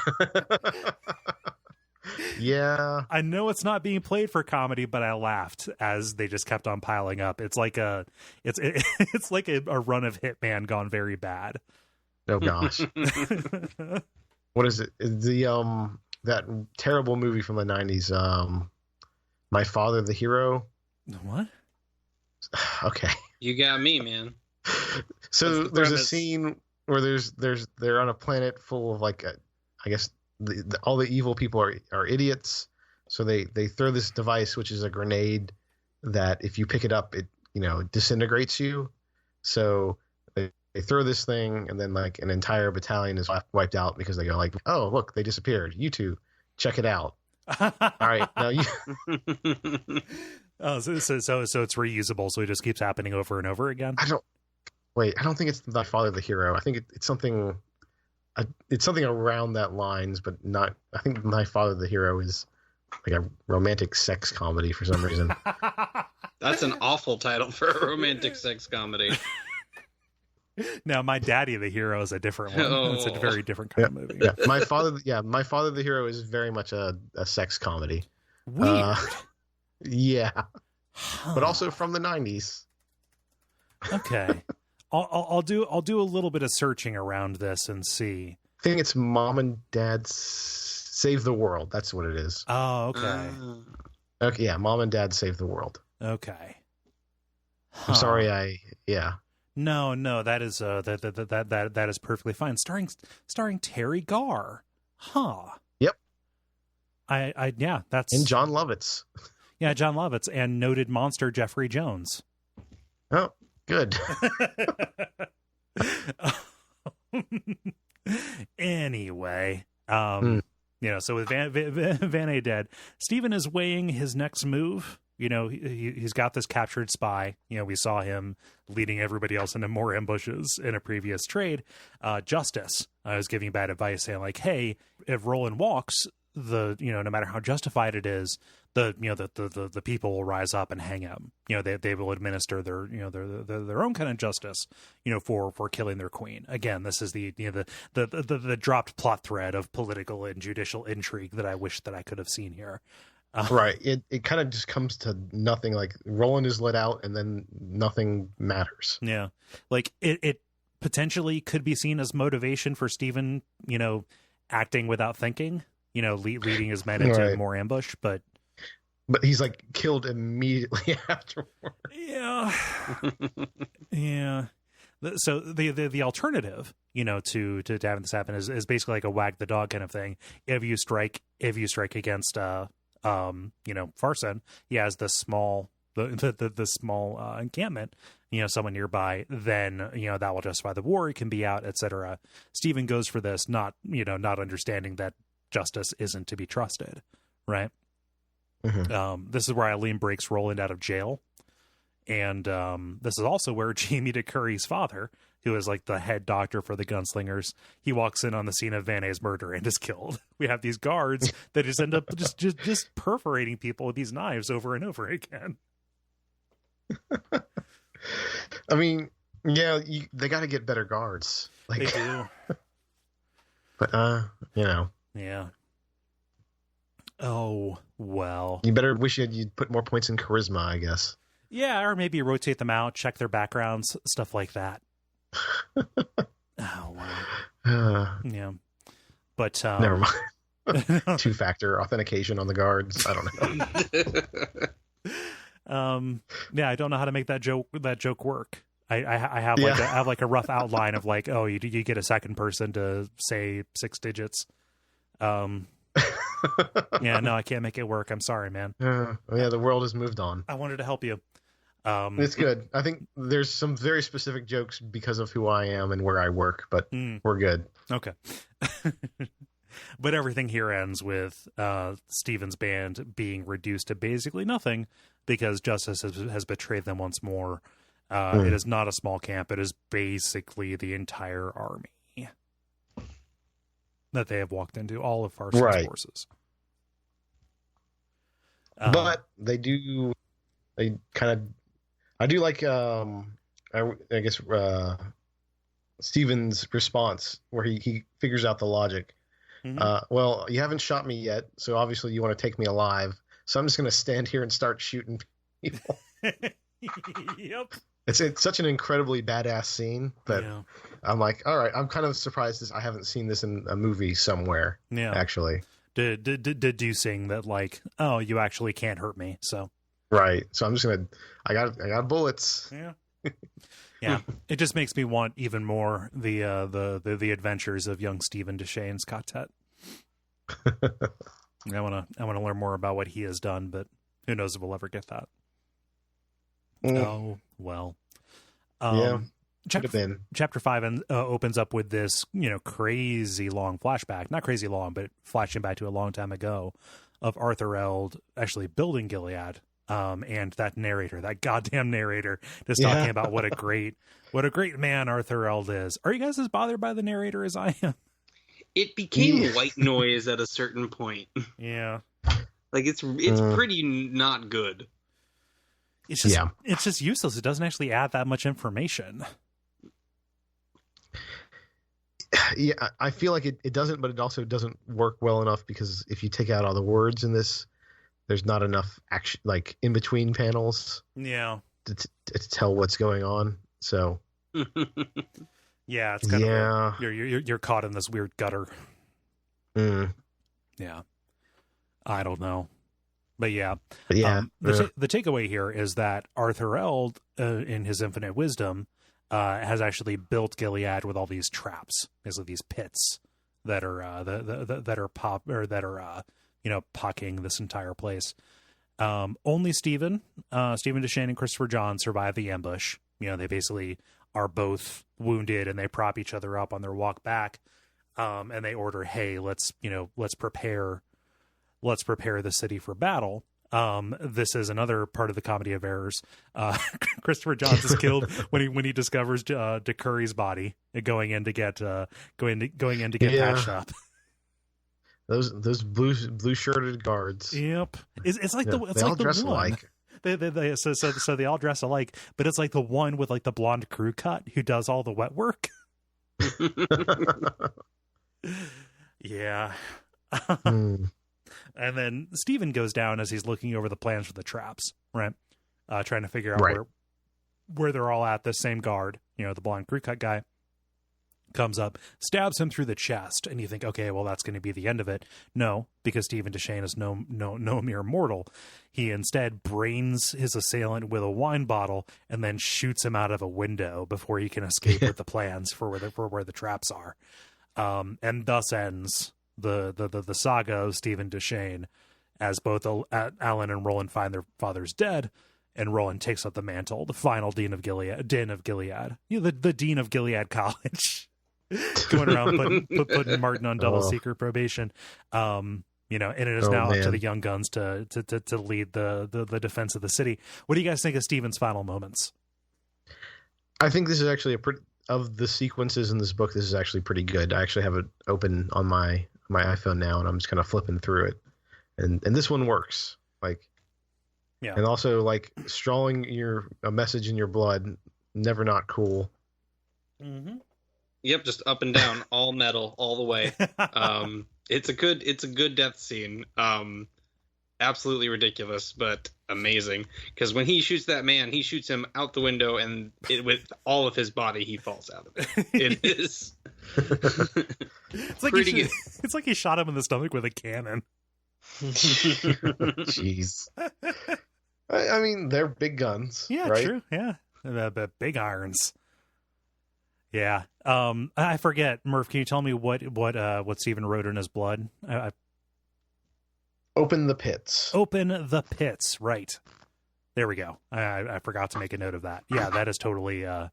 Yeah. I know it's not being played for comedy, but I laughed as they just kept on piling up. It's like it's like a run of Hitman gone very bad. Oh gosh. What is it? That terrible movie from the 90s, My Father the Hero. What? Okay. You got me, man. So there's a scene where they're on a planet full of I guess all the evil people are idiots. So they throw this device, which is a grenade that if you pick it up, it disintegrates you. So they throw this thing, and then an entire battalion is wiped out because they go oh look, they disappeared. You two, check it out. All right, now you. Oh, so it's reusable, so it just keeps happening over and over again. I don't think it's My Father the Hero. I think it's something. It's something around that lines, but not. I think My Father the Hero is a romantic sex comedy for some reason. That's an awful title for a romantic sex comedy. Now, My Daddy the Hero is a different one. Oh. It's a very different kind of movie. Yeah, My Father the Hero is very much a sex comedy. Weird. Yeah, but also from the 90s. Okay. I'll do a little bit of searching around this and see. I think it's Mom and Dad Save the World. That's what it is. Oh, okay. Okay, yeah, Mom and Dad Save the World. Okay. I'm sorry, No, that is that is perfectly fine. Starring Terry Garr. Huh. Yep. That's and John Lovitz. Yeah, John Lovitz and noted monster Jeffrey Jones. Oh, good. Anyway, so with Van A dead, Stephen is weighing his next move. He's got this captured spy. We saw him leading everybody else into more ambushes in a previous trade. Justice was giving bad advice, saying hey, if Roland walks, no matter how justified it is, the people will rise up and hang him. They will administer their own kind of justice, for killing their queen. Again, this is the dropped plot thread of political and judicial intrigue that I wish that I could have seen here. Right. It kind of just comes to nothing. Like Roland is let out and then nothing matters. Yeah. Like it potentially could be seen as motivation for Stephen, acting without thinking, leading his men into more ambush, but he's like killed immediately afterward. Yeah. Yeah. So the alternative, to having this happen is basically like a wag the dog kind of thing. If you strike against Farson, he has the small encampment, someone nearby, then that will justify the war. It can be out, etc. Stephen goes for this, not understanding that justice isn't to be trusted, right? Mm-hmm. This is where Eileen breaks Roland out of jail, and this is also where Jamie DeCurry's father, who is like the head doctor for the gunslingers, he walks in on the scene of Van A's murder and is killed. We have these guards that just end up just perforating people with these knives over and over again. I mean, yeah, they got to get better guards. Like, they do. But yeah. Oh well. You better wish you'd put more points in charisma, I guess. Yeah, or maybe rotate them out, check their backgrounds, stuff like that. Oh wow. Yeah, but never mind. Two-factor authentication on the guards. I don't know. Yeah, I don't know how to make that joke work. I have like a rough outline of like, oh, you get a second person to say 6 digits. Yeah, no, I can't make it work. I'm sorry, man. The world has moved on. I wanted to help you. It's good. I think there's some very specific jokes because of who I am and where I work, but we're good. Okay. But everything here ends with Stephen's band being reduced to basically nothing because justice has betrayed them once more. It is not a small camp. It is basically the entire army that they have walked into, all of Farson's forces. But I do like, I guess, Stephen's response where he figures out the logic. Mm-hmm. Well, you haven't shot me yet, so obviously you want to take me alive. So I'm just going to stand here and start shooting people. Yep. It's such an incredibly badass scene that I'm like, all right, I'm kind of surprised I haven't seen this in a movie somewhere. Yeah, actually. Deducing that, like, oh, you actually can't hurt me, so. Right. So I'm just I got bullets. Yeah. Yeah. It just makes me want even more the adventures of young Stephen Deschain's quartet. I want to learn more about what he has done, but who knows if we'll ever get that. Oh, well. Chapter 5 opens up with this, crazy long flashback. Not crazy long, but flashing back to a long time ago of Arthur Eld actually building Gilead. And that narrator, that goddamn narrator, just talking about what a great man Arthur Eld is. Are you guys as bothered by the narrator as I am? It became white noise at a certain point. Yeah. Like it's pretty not good. It's just useless. It doesn't actually add that much information. Yeah, I feel like it doesn't, but it also doesn't work well enough because if you take out all the words in this, there's not enough action, like in between panels. Yeah. To tell what's going on. So. Yeah, it's kind of you're caught in this weird gutter. Yeah. I don't know. But yeah. The takeaway here is that Arthur Eld, in his infinite wisdom, has actually built Gilead with all these traps, basically these pits that are pocking this entire place. Only Stephen Deschain and Christopher John survive the ambush. They basically are both wounded and they prop each other up on their walk back. And they order, hey, let's prepare the city for battle. This is another part of the comedy of errors. Christopher Johns is killed when he discovers DeCurry's body going in to get patched up. Those blue shirted guards. Yep. It's like Yeah, it's they like all the dress one. alike. So they all dress alike, but it's like the one with like the blonde crew cut who does all the wet work. Yeah. And then Steven goes down as he's looking over the plans for the traps, right? Trying to figure out where they're all at. The same guard, the blonde crew cut guy, comes up, stabs him through the chest, and you think, okay, well, that's going to be the end of it. No, because Stephen Deshane is no mere mortal. He instead brains his assailant with a wine bottle and then shoots him out of a window before he can escape with the plans for where the traps are. And thus ends the saga of Stephen Deshane, as both Alan and Roland find their fathers dead, and Roland takes up the mantle, the final dean of Gilead, the dean of Gilead College. Going around putting Marten on double secret probation, and it is now up to the young guns to lead the defense of the city. What do you guys think of Stephen's final moments? I think this is actually of the sequences in this book. This is actually pretty good. I actually have it open on my iPhone now, and I'm just kind of flipping through it, and this one works. And also strawing a message in your blood, never not cool. Mm-hmm. Yep, just up and down, all metal, all the way. It's a good death scene. Absolutely ridiculous, but amazing. Because when he shoots that man, he shoots him out the window, and with all of his body, he falls out of it. It is. It's like it's like he shot him in the stomach with a cannon. Jeez. I mean, they're big guns. Yeah, right? True. Yeah, big irons. Yeah. I forget, Murph, can you tell me what Stephen wrote in his blood? Open the pits. Open the pits. Right. There we go. I forgot to make a note of that. Yeah, that is totally the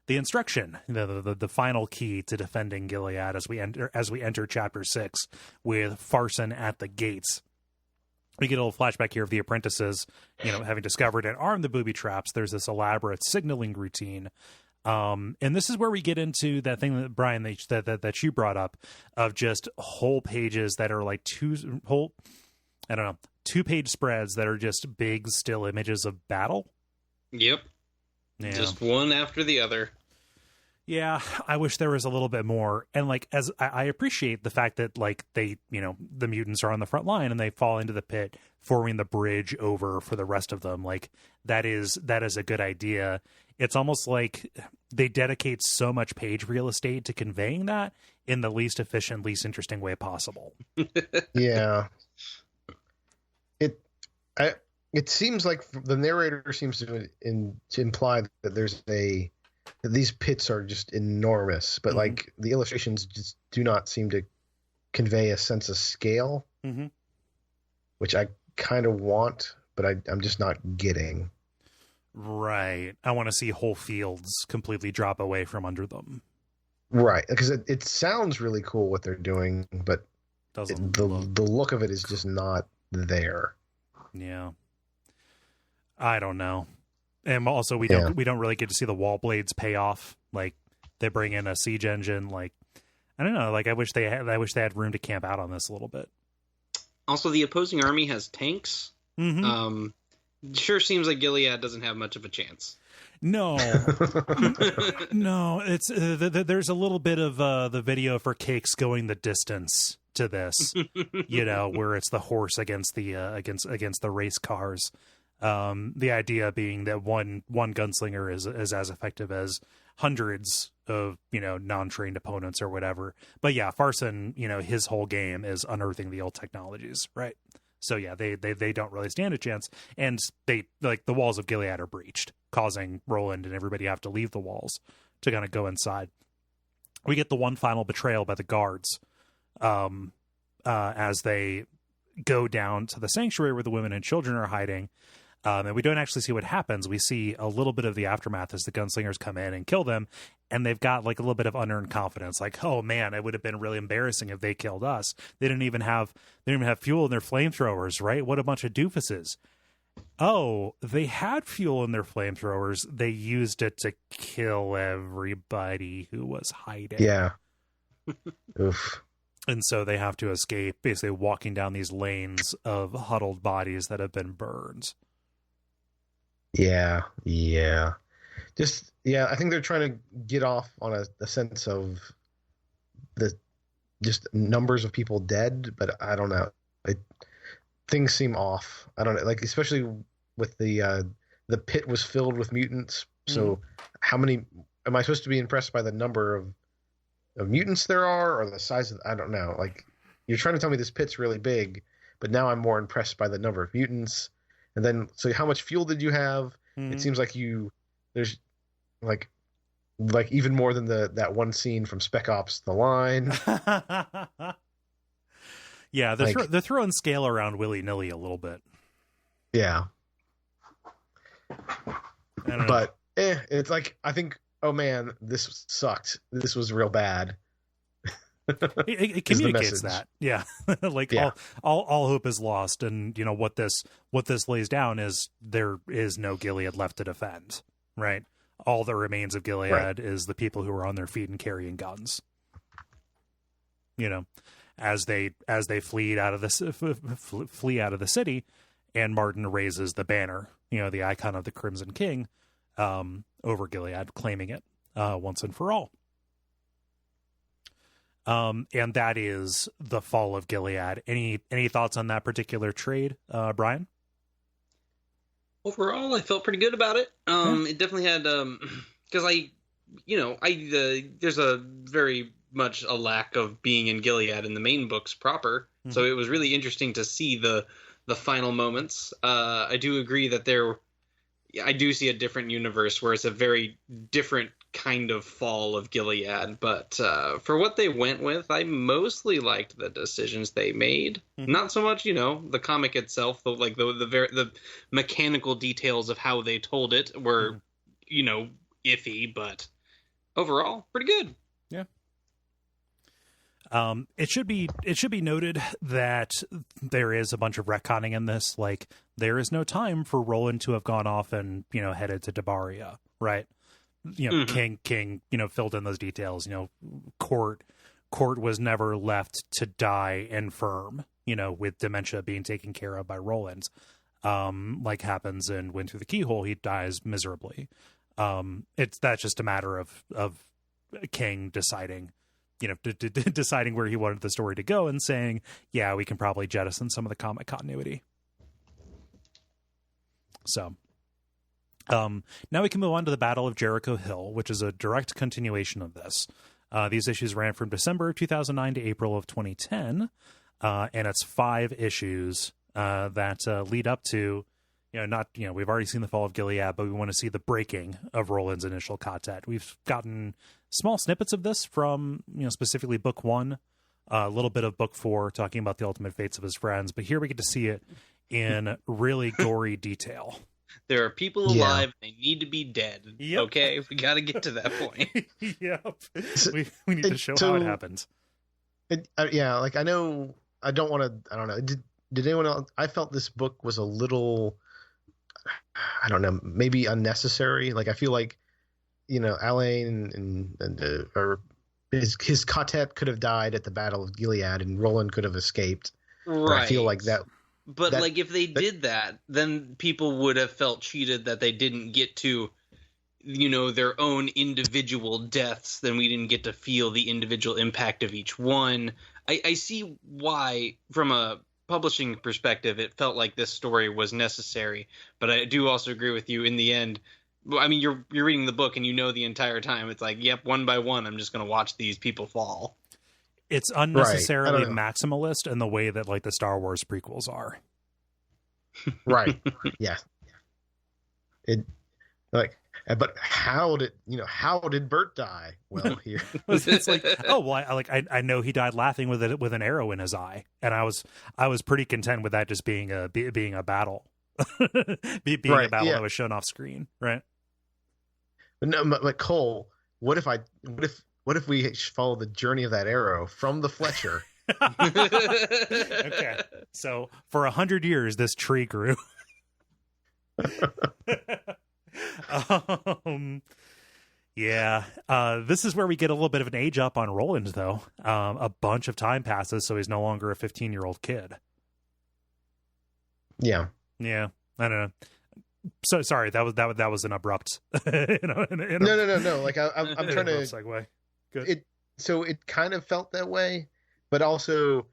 instruction, the final key to defending Gilead as we enter chapter 6 with Farson at the gates. We get a little flashback here of the apprentices, having discovered and armed the booby traps. There's this elaborate signaling routine. And this is where we get into that thing that Bryan, that you brought up, of just whole pages that are like 2-page spreads that are just big still images of battle. Yep. Yeah. Just one after the other. Yeah, I wish there was a little bit more. And as I appreciate the fact that they, the mutants are on the front line and they fall into the pit, forming the bridge over for the rest of them. That is a good idea. It's almost like they dedicate so much page real estate to conveying that in the least efficient, least interesting way possible. Yeah. It seems like the narrator seems to imply that these pits are just enormous, but the illustrations just do not seem to convey a sense of scale, which I kind of want, but I'm just not getting. Right. I want to see whole fields completely drop away from under them. Right. Because it sounds really cool what they're doing, but the look of it is just not there. Yeah. I don't know. And also we don't really get to see the wall blades pay off. They bring in a siege engine. I don't know. I wish they had room to camp out on this a little bit. Also, the opposing army has tanks. Mm-hmm. Sure seems like Gilead doesn't have much of a chance. No, no. It's there's a little bit of the video for Cakes going the distance to this, where it's the horse against the against the race cars. The idea being that one gunslinger is as effective as hundreds of non-trained opponents or whatever. But yeah, Farson, his whole game is unearthing the old technologies, right? So yeah, they don't really stand a chance, and they the walls of Gilead are breached, causing Roland and everybody have to leave the walls to kind of go inside. We get the one final betrayal by the guards, as they go down to the sanctuary where the women and children are hiding. And we don't actually see what happens. We see a little bit of the aftermath as the gunslingers come in and kill them. And they've got a little bit of unearned confidence. Oh man, it would have been really embarrassing if they killed us. They didn't even have fuel in their flamethrowers, right? What a bunch of doofuses. Oh, they had fuel in their flamethrowers. They used it to kill everybody who was hiding. Yeah. Oof. And so they have to escape, basically walking down these lanes of huddled bodies that have been burned. Yeah. I think they're trying to get off on a sense of the just numbers of people dead, but I don't know. Things seem off. I don't know, like especially with the pit was filled with mutants. So how many am I supposed to be impressed by the number of mutants there are, or the size of? I don't know. Like you're trying to tell me this pit's really big, but now I'm more impressed by the number of mutants. And then, so how much fuel did you have? It seems like there's like even more than that one scene from Spec Ops: The Line. Yeah, they're throwing scale around willy-nilly a little bit. Yeah. But it's like, I think, oh man, this sucked. This was real bad. It communicates that. Yeah. Like all hope is lost, and what this lays down is there is no Gilead left to defend, right? All that remains of Gilead is the people who are on their feet and carrying guns. As they flee out of the city, and Marten raises the banner, the icon of the Crimson King, over Gilead, claiming it once and for all. And that is the Fall of Gilead. Any thoughts on that particular trade, Bryan? Overall, I felt pretty good about it. It definitely had, because there's a very much a lack of being in Gilead in the main books proper. Mm-hmm. So it was really interesting to see the final moments. I do agree that I do see a different universe where it's a very different kind of Fall of Gilead, but for what they went with, I mostly liked the decisions they made. Mm-hmm. Not so much, the comic itself, the mechanical details of how they told it were, iffy, but overall, pretty good. Yeah. It should be noted that there is a bunch of retconning in this. Like, there is no time for Roland to have gone off and headed to Dabaria, right? King filled in those details. Court was never left to die infirm, with dementia being taken care of by Roland. Like happens in Wind Through the Keyhole, he dies miserably. That's just a matter of King deciding, deciding where he wanted the story to go and saying, yeah, we can probably jettison some of the comic continuity. So, now we can move on to the Battle of Jericho Hill, which is a direct continuation of this. These issues ran from December 2009 to April of 2010, and it's 5 issues that lead up to, we've already seen the Fall of Gilead, but we want to see the breaking of Roland's initial quartet. We've gotten small snippets of this from, specifically book 1, a little bit of book 4, talking about the ultimate fates of his friends, but here we get to see it in really gory detail. There are people alive. They need to be dead. Yep. Okay, we got to get to that point. Yep. We need to show how it happens. Like I know. I don't want to. I don't know. Did anyone else? I felt this book was a little. I don't know. Maybe unnecessary. Like I feel like, Alain or his quartet could have died at the Battle of Gilead, and Roland could have escaped. Right. I feel like that. But if they did that, then people would have felt cheated that they didn't get to, their own individual deaths. Then we didn't get to feel the individual impact of each one. I see why, from a publishing perspective, it felt like this story was necessary. But I do also agree with you in the end. I mean, you're reading the book and the entire time. It's like, yep, one by one, I'm just going to watch these people fall. It's unnecessarily maximalist in the way that like the Star Wars prequels are. Right. Yeah. But how did Bert die? Well, here it's like, oh well, I know he died laughing with an arrow in his eye, and I was pretty content with that just being a battle, being a battle that was shown off screen, right? But no, but Cole, what if we follow the journey of that arrow from the Fletcher? Okay, so for 100 years, this tree grew. Yeah. This is where we get a little bit of an age up on Roland, though. A bunch of time passes, so he's no longer a 15-year-old kid. Yeah. Yeah. I don't know. So sorry, that was an abrupt. No. Like I'm trying to segue. Good. It kind of felt that way, but also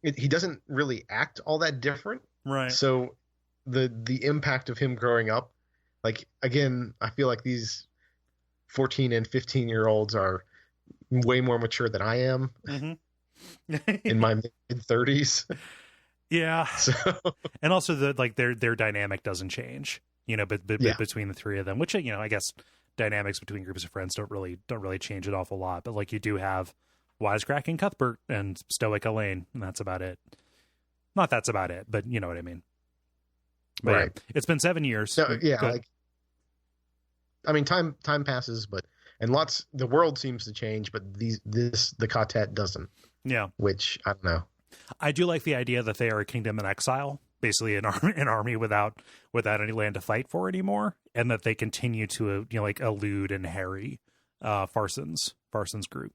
he doesn't really act all that different. Right. So the impact of him growing up, like, again, I feel like these 14 and 15-year-olds are way more mature than I am in my mid-30s. Yeah. So, and also their dynamic doesn't change, but between the three of them, which, I guess dynamics between groups of friends don't really change an awful lot, but like you do have wisecracking Cuthbert and stoic Elaine, and that's about it. Not that's about it, but you know what I mean. But right. Yeah, it's been 7 years. So, yeah, like, I mean, time passes, the world seems to change, but the quartet doesn't. Yeah. Which, I don't know. I do like the idea that they are a kingdom in exile, basically an army without any land to fight for anymore, and that they continue to elude and harry Farson's group.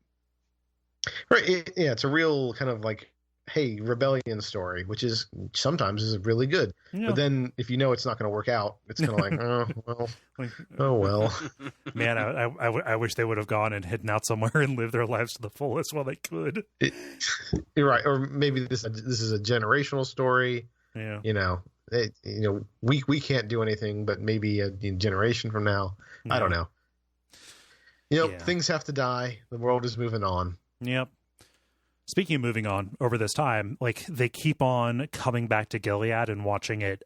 Right. Yeah, it's a real kind of like, hey, rebellion story, which is sometimes really good. Yeah. But then if it's not going to work out, it's kind of like, oh well. Man, I wish they would have gone and hidden out somewhere and lived their lives to the fullest while they could. You're right. Or maybe this is a generational story. Yeah. We can't do anything, but maybe a generation from now. Yeah. I don't know. Things have to die. The world is moving on. Yep. Speaking of moving on, over this time, like, they keep on coming back to Gilead and watching it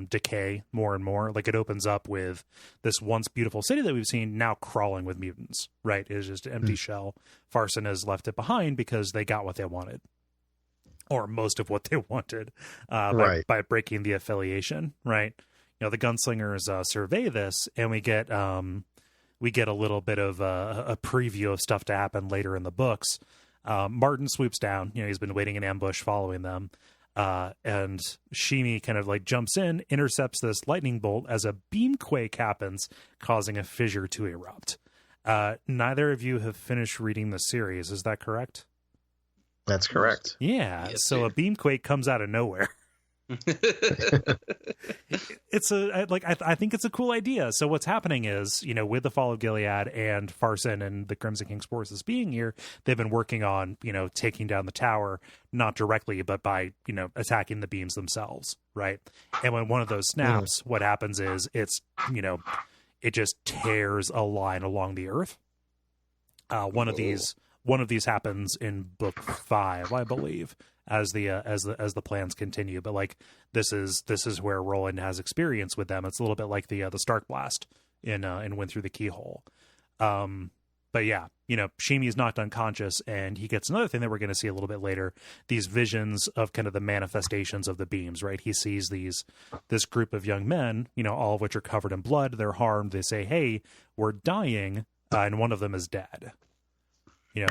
decay more and more. Like, it opens up with this once beautiful city that we've seen now crawling with mutants, right? It is just an empty shell. Farson has left it behind because they got what they wanted, or most of what they wanted, by breaking the affiliation, right? The gunslingers survey this, and we get a little bit of a preview of stuff to happen later in the books. Marten swoops down. He's been waiting in ambush following them. And Shimi kind of like jumps in, intercepts this lightning bolt as a beamquake happens, causing a fissure to erupt. Neither of you have finished reading the series. Is that correct? That's correct. Yeah. Yes, so a beamquake comes out of nowhere. I think it's a cool idea. So what's happening is, with the Fall of Gilead and Farson and the Crimson King's forces being here, they've been working on, taking down the tower, not directly, but by, attacking the beams themselves. Right. And when one of those snaps, what happens is it just tears a line along the earth. One of these happens in book 5, I believe, as the plans continue. But like, this is where Roland has experience with them. It's a little bit like the Stark Blast in Wind Through the Keyhole. But yeah, Shimi's knocked unconscious, and he gets another thing that we're going to see a little bit later, these visions of kind of the manifestations of the beams, right? He sees this group of young men, all of which are covered in blood. They're harmed. They say, hey, we're dying. And one of them is dead.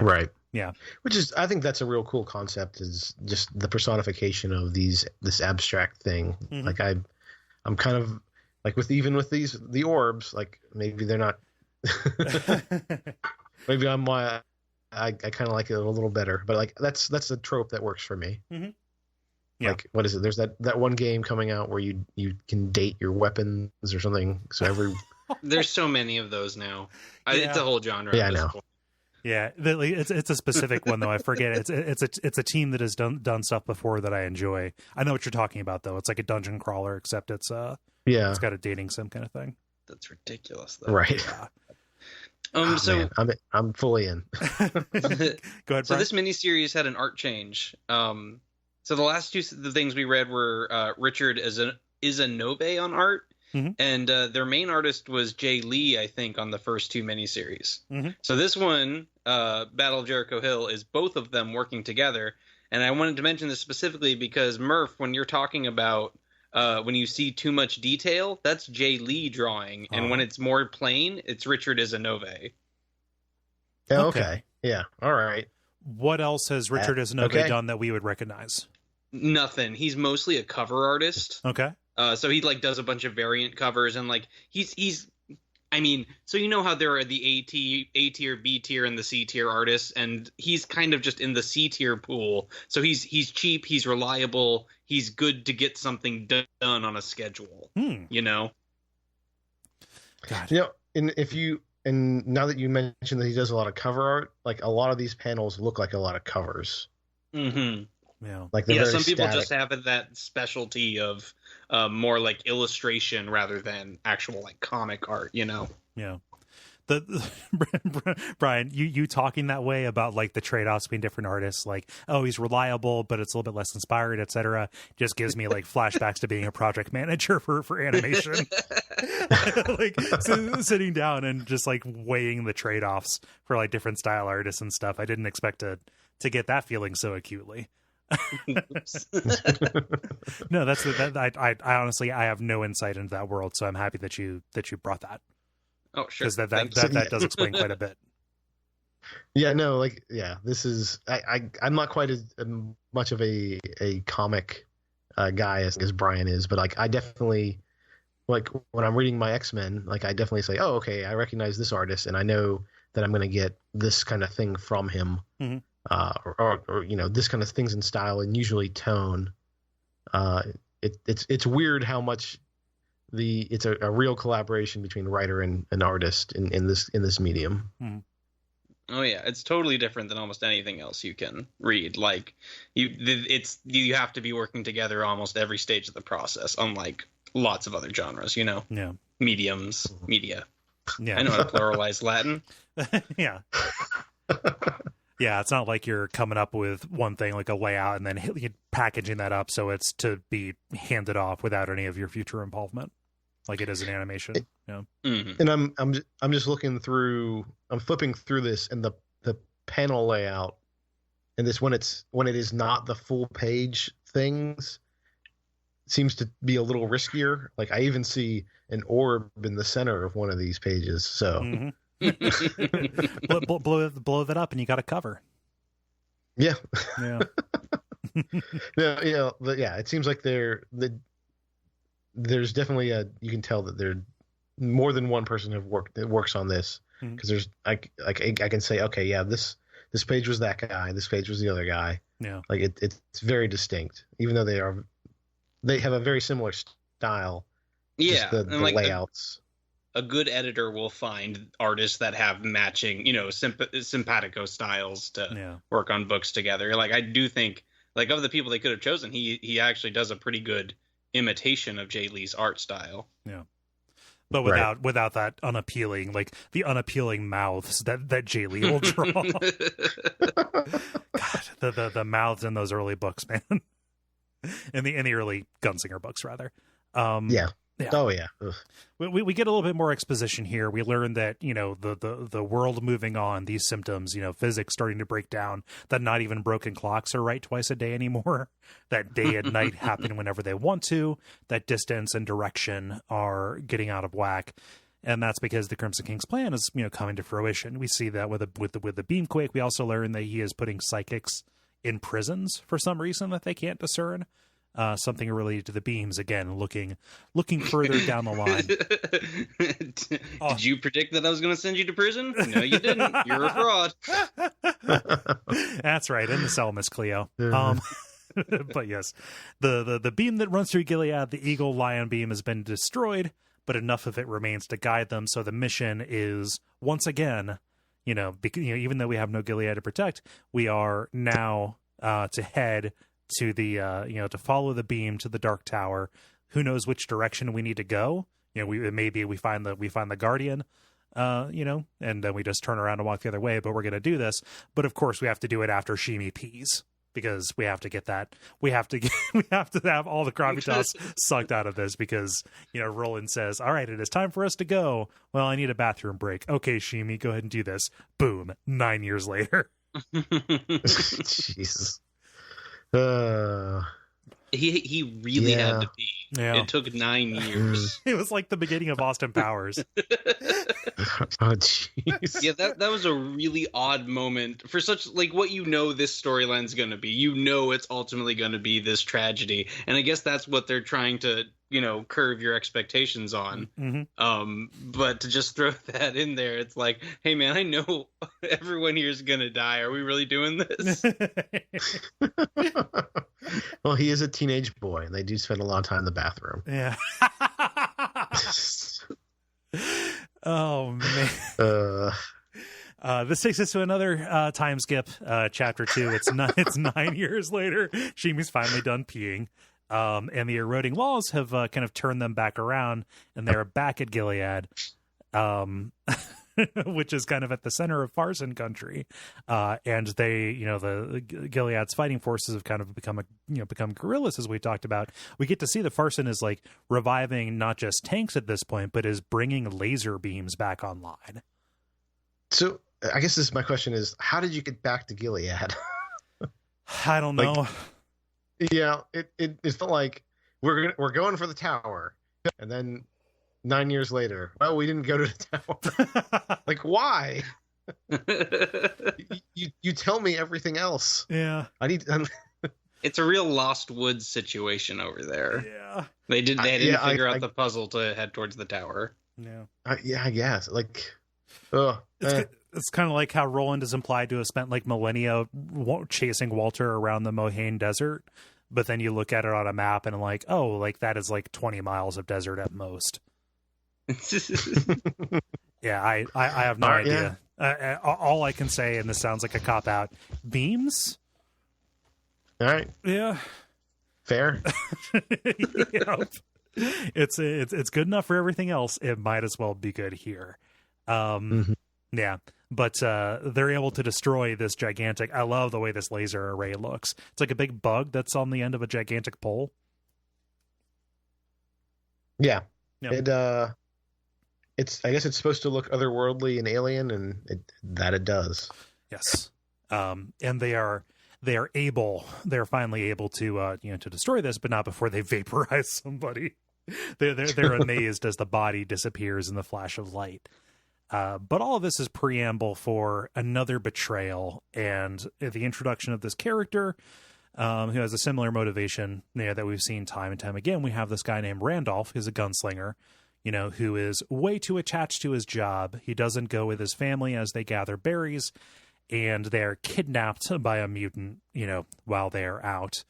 Right. Yeah. Which is, I think that's a real cool concept, is just the personification of this abstract thing. Mm-hmm. Like I'm kind of like the orbs, like maybe they're not, maybe I kind of like it a little better, but like that's a trope that works for me. Mm-hmm. Yeah. Like, what is it? There's that one game coming out where you can date your weapons or something. So there's so many of those now. Yeah. It's a whole genre. Yeah, I know. Point. Yeah, it's a specific one though. I forget. It's a team that has done stuff before that I enjoy. I know what you're talking about though. It's like a dungeon crawler, except it's it's got a dating sim kind of thing. That's ridiculous though. Right. Yeah. So man, I'm fully in. Go ahead, Bryan. So this miniseries had an art change. So the last two things we read were Richard Izanove on art. Mm-hmm. And their main artist was Jay Lee, I think, on the first two miniseries. Mm-hmm. So this one, Battle of Jericho Hill, is both of them working together. And I wanted to mention this specifically because, Murph, when you're talking about when you see too much detail, that's Jay Lee drawing. And when it's more plain, it's Richard Izanove. Okay. Yeah. All right. What else has Richard Izanove done that we would recognize? Nothing. He's mostly a cover artist. Okay. So he does a bunch of variant covers, and he's I mean, so you know how there are the A tier, B tier, and the C tier artists, and he's kind of just in the C tier pool. So he's cheap, he's reliable, he's good to get something done on a schedule. You know. God. You know, and now that you mentioned that he does a lot of cover art, like a lot of these panels look like a lot of covers. Mm-hmm. Yeah. Like some people just have that specialty of more illustration rather than actual comic art, you know. Yeah. Bryan, you talking that way about the trade-offs between different artists, he's reliable but it's a little bit less inspired, etc., just gives me flashbacks to being a project manager for animation. Sitting down and just weighing the trade-offs for different style artists and stuff. I didn't expect to get that feeling so acutely. No, I honestly I have no insight into that world, so I'm happy that you brought that. Oh, sure. Because that does explain quite a bit. Yeah, no, this is I'm not quite as much of a comic guy as Bryan is, but I definitely when I'm reading my X-Men, I definitely say, oh, okay, I recognize this artist, and I know that I'm going to get this kind of thing from him, or this kind of things in style and usually tone. It's weird how much it's a real collaboration between writer and artist in this medium. Oh yeah, it's totally different than almost anything else you can read. You have to be working together almost every stage of the process, unlike lots of other genres, you know. Yeah. Media. Yeah. I know how to pluralize Latin. Yeah. Yeah, it's not like you're coming up with one thing like a layout and then packaging that up so it's to be handed off without any of your future involvement, like it is in animation. Yeah. Mm-hmm. And I'm just looking through. I'm flipping through this, and the panel layout, and this when it is not the full page things, seems to be a little riskier. I even see an orb in the center of one of these pages. So. Mm-hmm. blow that up and you got a cover. Yeah. Yeah. It seems like there's definitely you can tell that there more than one person that works on this, because there's I can say, okay, yeah, this page was that guy, this page was the other guy. Yeah. It's very distinct, even though they have a very similar style. Yeah. The layouts. A good editor will find artists that have matching, simpatico styles to work on books together. I do think, of the people they could have chosen, he actually does a pretty good imitation of Jay Lee's art style. Yeah. But without that unappealing, the unappealing mouths that Jay Lee will draw. God, the mouths in those early books, man. in the early Gunslinger books, rather. Yeah. Oh yeah. We get a little bit more exposition here. We learn that the world moving on, these symptoms, physics starting to break down, that not even broken clocks are right twice a day anymore, that day and night happen whenever they want to, that distance and direction are getting out of whack, and that's because the Crimson King's plan is coming to fruition. We see that with the Beamquake. We also learn that he is putting psychics in prisons for some reason that they can't discern. Something related to the beams, again, looking further down the line. Did you predict that I was going to send you to prison? No, you didn't. You're a fraud. That's right, in the cell, Miss Cleo. But yes, the beam that runs through Gilead, the Eagle Lion beam, has been destroyed, but enough of it remains to guide them. So the mission is once again, even though we have no Gilead to protect, we are now to head to the to follow the beam to the Dark Tower. Who knows which direction we need to go? Maybe we find the Guardian, and then we just turn around and walk the other way. But we're gonna do this. But of course, we have to do it after Shimi pees, because we have to get that. We have to have all the gravitas sucked out of this, because Roland says, "All right, it is time for us to go." Well, I need a bathroom break. Okay, Shimi, go ahead and do this. Boom. 9 years later. Jesus. He really had to pee. Yeah. It took 9 years. It was like the beginning of Austin Powers. Oh jeez. Yeah, that was a really odd moment for such what this storyline's going to be. It's ultimately going to be this tragedy, and I guess that's what they're trying to curve your expectations on. But to just throw that in there, it's like, hey man, I know everyone here is gonna die. Are we really doing this? Well, he is a teenage boy, and they do spend a lot of time in the bathroom. Yeah. Oh man. This takes us to another time skip, chapter 2. It's 9 years later. Shimi's finally done peeing, and the eroding walls have kind of turned them back around, and they're back at Gilead, which is kind of at the center of Farson country. And they, the Gilead's fighting forces have kind of become guerrillas, as we talked about. We get to see the Farson is like reviving not just tanks at this point, but is bringing laser beams back online. So I guess my question is, how did you get back to Gilead? I don't know. Yeah, it felt like we're going for the tower, and then 9 years later, well, we didn't go to the tower. Like, why? you tell me everything else. Yeah, it's a real Lost Woods situation over there. Yeah, they didn't figure out the puzzle to head towards the tower. Yeah, I guess like. It's kind of like how Roland is implied to have spent like millennia chasing Walter around the Mohane Desert, but then you look at it on a map and like, oh, like that is like 20 miles of desert at most. Yeah, I have no idea. Yeah. All I can say, and this sounds like a cop out, beams. All right. Yeah. Fair. Yep. It's good enough for everything else. It might as well be good here. Yeah, but they're able to destroy this gigantic. I love the way this laser array looks. It's like a big bug that's on the end of a gigantic pole. Yeah, yep. I guess it's supposed to look otherworldly and alien, and it does. Yes, and they're finally able to to destroy this, but not before they vaporize somebody. They're amazed as the body disappears in the flash of light. But all of this is preamble for another betrayal and the introduction of this character who has a similar motivation that we've seen time and time again. We have this guy named Randolph, who's a gunslinger, who is way too attached to his job. He doesn't go with his family as they gather berries, and they're kidnapped by a mutant, while they're out.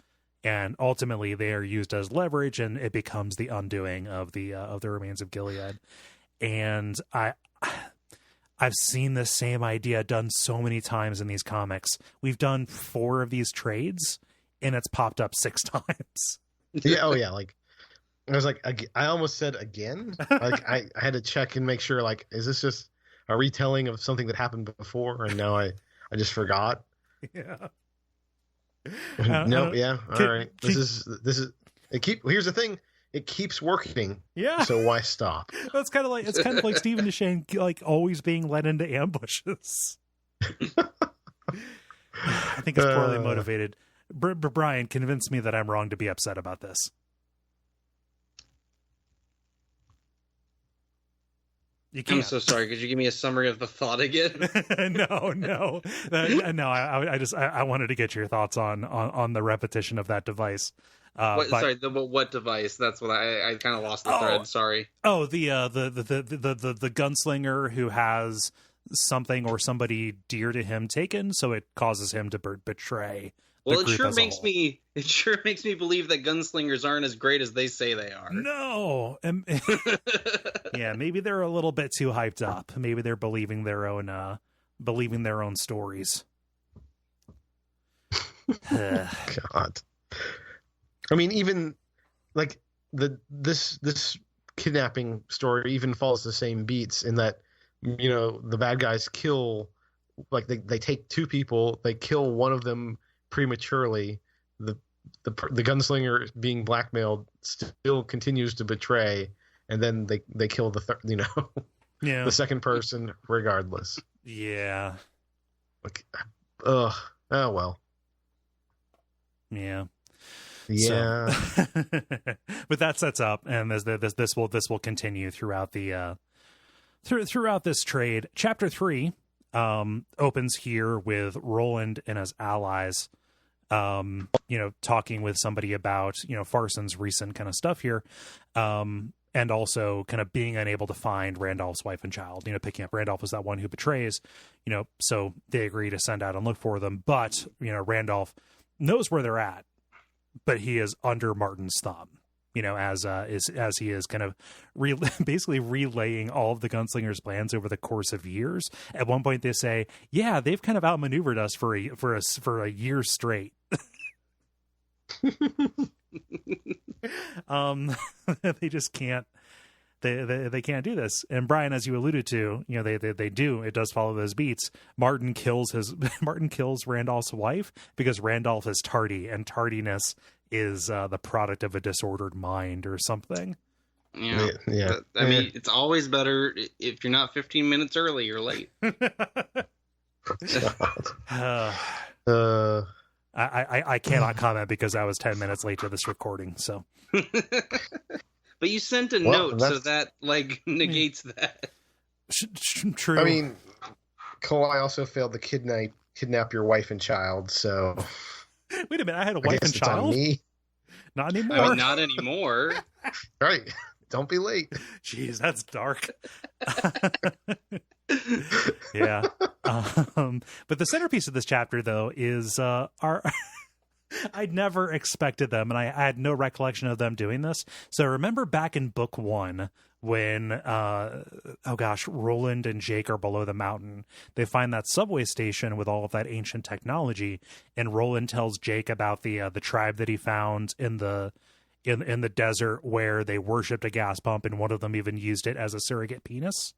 And ultimately they are used as leverage, and it becomes the undoing of the remains of Gilead. And I've seen this same idea done so many times in these comics. We've done 4 of these trades, and it's popped up 6 times. Yeah. Oh yeah. Like I was like, I almost said again. Like I had to check and make sure. Like, is this just a retelling of something that happened before, and now I just forgot? Yeah. Nope. Yeah. All right. This is. Here's the thing. It keeps working. Yeah. So why stop? It's kind of like Stephen DeShane, like always being led into ambushes. I think it's poorly motivated. Bryan, convince me that I'm wrong to be upset about this. You can't. I'm so sorry. Could you give me a summary of the thought again? No. I wanted to get your thoughts on the repetition of that device. What device? That's what I kind of lost the thread. Sorry. Oh, the gunslinger who has something or somebody dear to him taken, so it causes him to betray. Well, it sure makes me believe that gunslingers aren't as great as they say they are. No, yeah, maybe they're a little bit too hyped up. Maybe they're believing their own stories. God. I mean, even like this kidnapping story even follows the same beats in that, the bad guys kill, like they take 2 people, they kill one of them prematurely. The gunslinger being blackmailed still continues to betray, and then they kill the second person regardless. Yeah. Like, oh well. Yeah. Yeah. So, but that sets up, and this will continue throughout the throughout this trade. Chapter 3 opens here with Roland and his allies talking with somebody about, Farson's recent kind of stuff here. And also kind of being unable to find Randolph's wife and child, picking up Randolph as that one who betrays, so they agree to send out and look for them. But, Randolph knows where they're at, but he is under Marten's thumb, as he is kind of basically relaying all of the gunslingers' plans over the course of years. At one point they say, yeah, they've kind of outmaneuvered us for a year straight. They just can't. They can't do this. And Bryan, as you alluded to, they do. It does follow those beats. Marten kills Randolph's wife because Randolph is tardy, and tardiness is the product of a disordered mind or something. Yeah. I mean, it's always better if you're not 15 minutes early, you're late. I cannot comment because I was 10 minutes late to this recording. So, but you sent a note, so that negates that. True. I mean, Kawhi also failed to kidnap your wife and child. So, wait a minute, I had a wife and child. On me. Not anymore. I mean, not anymore. Right. Don't be late. Jeez, that's dark. Yeah. But the centerpiece of this chapter, though, is I'd never expected them, and I had no recollection of them doing this. So remember back in book 1 when, Roland and Jake are below the mountain. They find that subway station with all of that ancient technology, and Roland tells Jake about the tribe that he found in the desert where they worshipped a gas pump, and one of them even used it as a surrogate penis.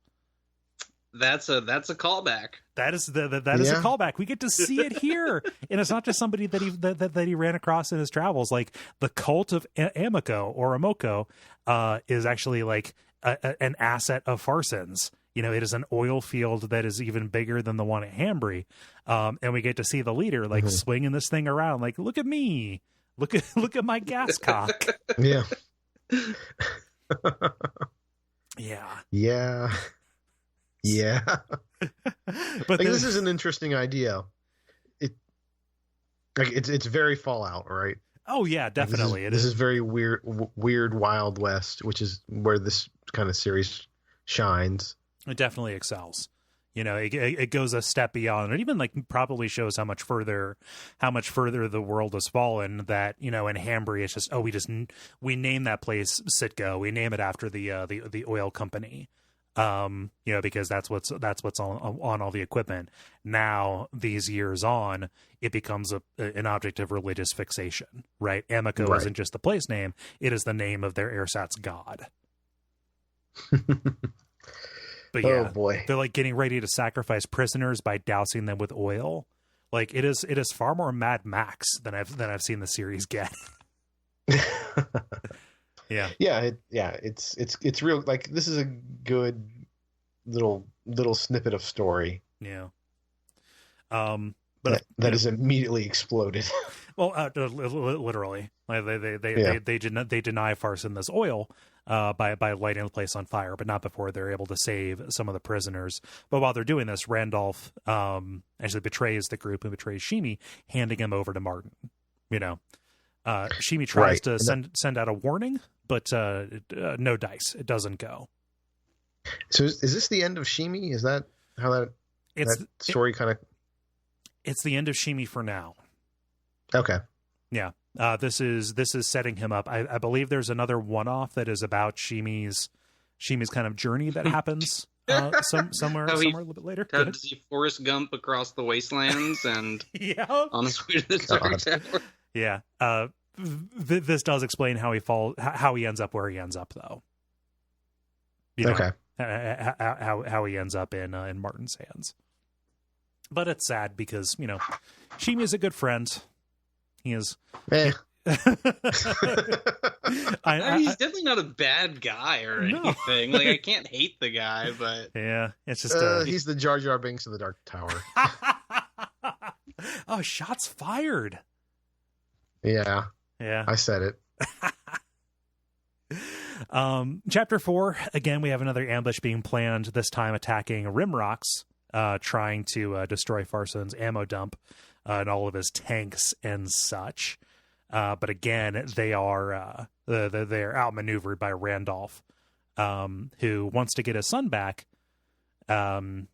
That's a callback. That is is a callback. We get to see it here, and it's not just somebody that he ran across in his travels. Like the cult of Amoko is actually like an asset of Farson's. It is an oil field that is even bigger than the one at Hambry, and we get to see the leader swinging this thing around. Like, look at me, look at my gas cock. Yeah. Yeah. Yeah. But this is an interesting idea. It's very Fallout, right? Oh yeah, definitely. This is very weird Wild West, which is where this kind of series shines. It definitely excels. It goes a step beyond. It even probably shows how much further the world has fallen. That in Hambry, it's just we name that place Sitco. We name it after the oil company. Because that's what's on all the equipment. Now, these years on, it becomes an object of religious fixation, right? Amoko isn't just the place name; it is the name of their ersatz god. But yeah, oh boy, they're getting ready to sacrifice prisoners by dousing them with oil. It is far more Mad Max than I've seen the series get. Yeah. It's real. This is a good little snippet of story. Yeah. But that is immediately exploded. Well, literally, they deny Farson this oil by lighting the place on fire, but not before they're able to save some of the prisoners. But while they're doing this, Randolph actually betrays the group and betrays Shimi, handing him over to Marten. Shimi tries to send out a warning, but no dice. It doesn't go. So is this the end of Shimi? Is that how that story kind of... It's the end of Shimi for now. Okay. Yeah. This is setting him up. I believe there's another one-off that is about Shimi's kind of journey that happens somewhere a little bit later. How does he Forrest Gump across the wastelands and on his way to the Dark Tower? Yeah. This does explain how he ends up where he ends up, though. Okay. How he ends up in Marten's hands. But it's sad because, Shimi is a good friend. He is. Eh. He's definitely not a bad guy or anything. I can't hate the guy, but yeah, it's just he's the Jar Jar Binks of the Dark Tower. Oh, shots fired. Yeah. I said it. Chapter 4, again, we have another ambush being planned, this time attacking Rim Rocks, trying to destroy Farson's ammo dump. and all of his tanks and such. But again, they are they're outmaneuvered by Randolph, who wants to get his son back. And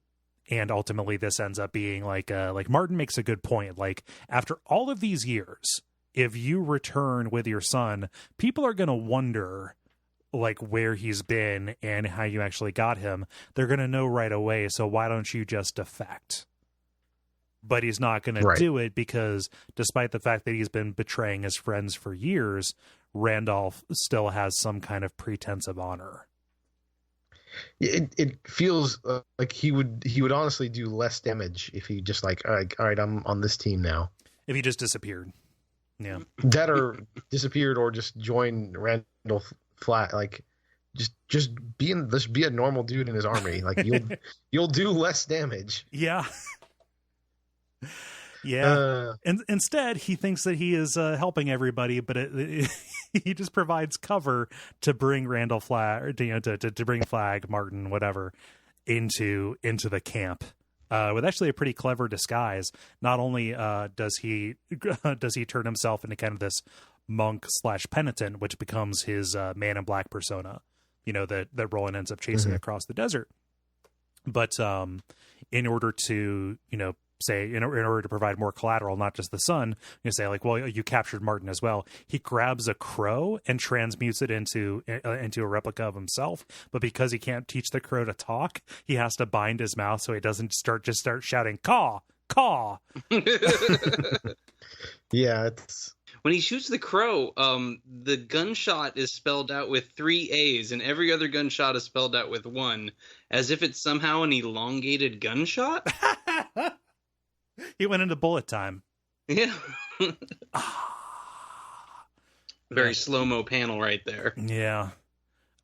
ultimately, this ends up being like Marten makes a good point. Like, after all of these years, if you return with your son, people are going to wonder like where he's been and how you actually got him. They're going to know right away. So why don't you just defect? But he's not going to do it because despite the fact that he's been betraying his friends for years, Randolph still has some kind of pretense of honor. It feels like he would honestly do less damage if he just like, all right, I'm on this team now. If he just disappeared. Yeah. That or disappeared or just joined Randolph flat, like just be a normal dude in his army. Like you'll do less damage. Yeah. Yeah. And instead, he thinks that he is helping everybody, but he just provides cover to bring Randall Flag, to bring Flag, Marten, whatever, into the camp. With actually a pretty clever disguise. Not only does he turn himself into kind of this monk / penitent, which becomes his man in black persona, that Roland ends up chasing across the desert. But in order to, say, in order to provide more collateral, not just the son, say like, well, you captured Marten as well. He grabs a crow and transmutes it into a replica of himself. But because he can't teach the crow to talk, he has to bind his mouth so he doesn't start shouting caw, caw. Yeah, it's when he shoots the crow, the gunshot is spelled out with 3 A's, and every other gunshot is spelled out with 1, as if it's somehow an elongated gunshot. He went into bullet time. Yeah. Very slow-mo panel right there. Yeah.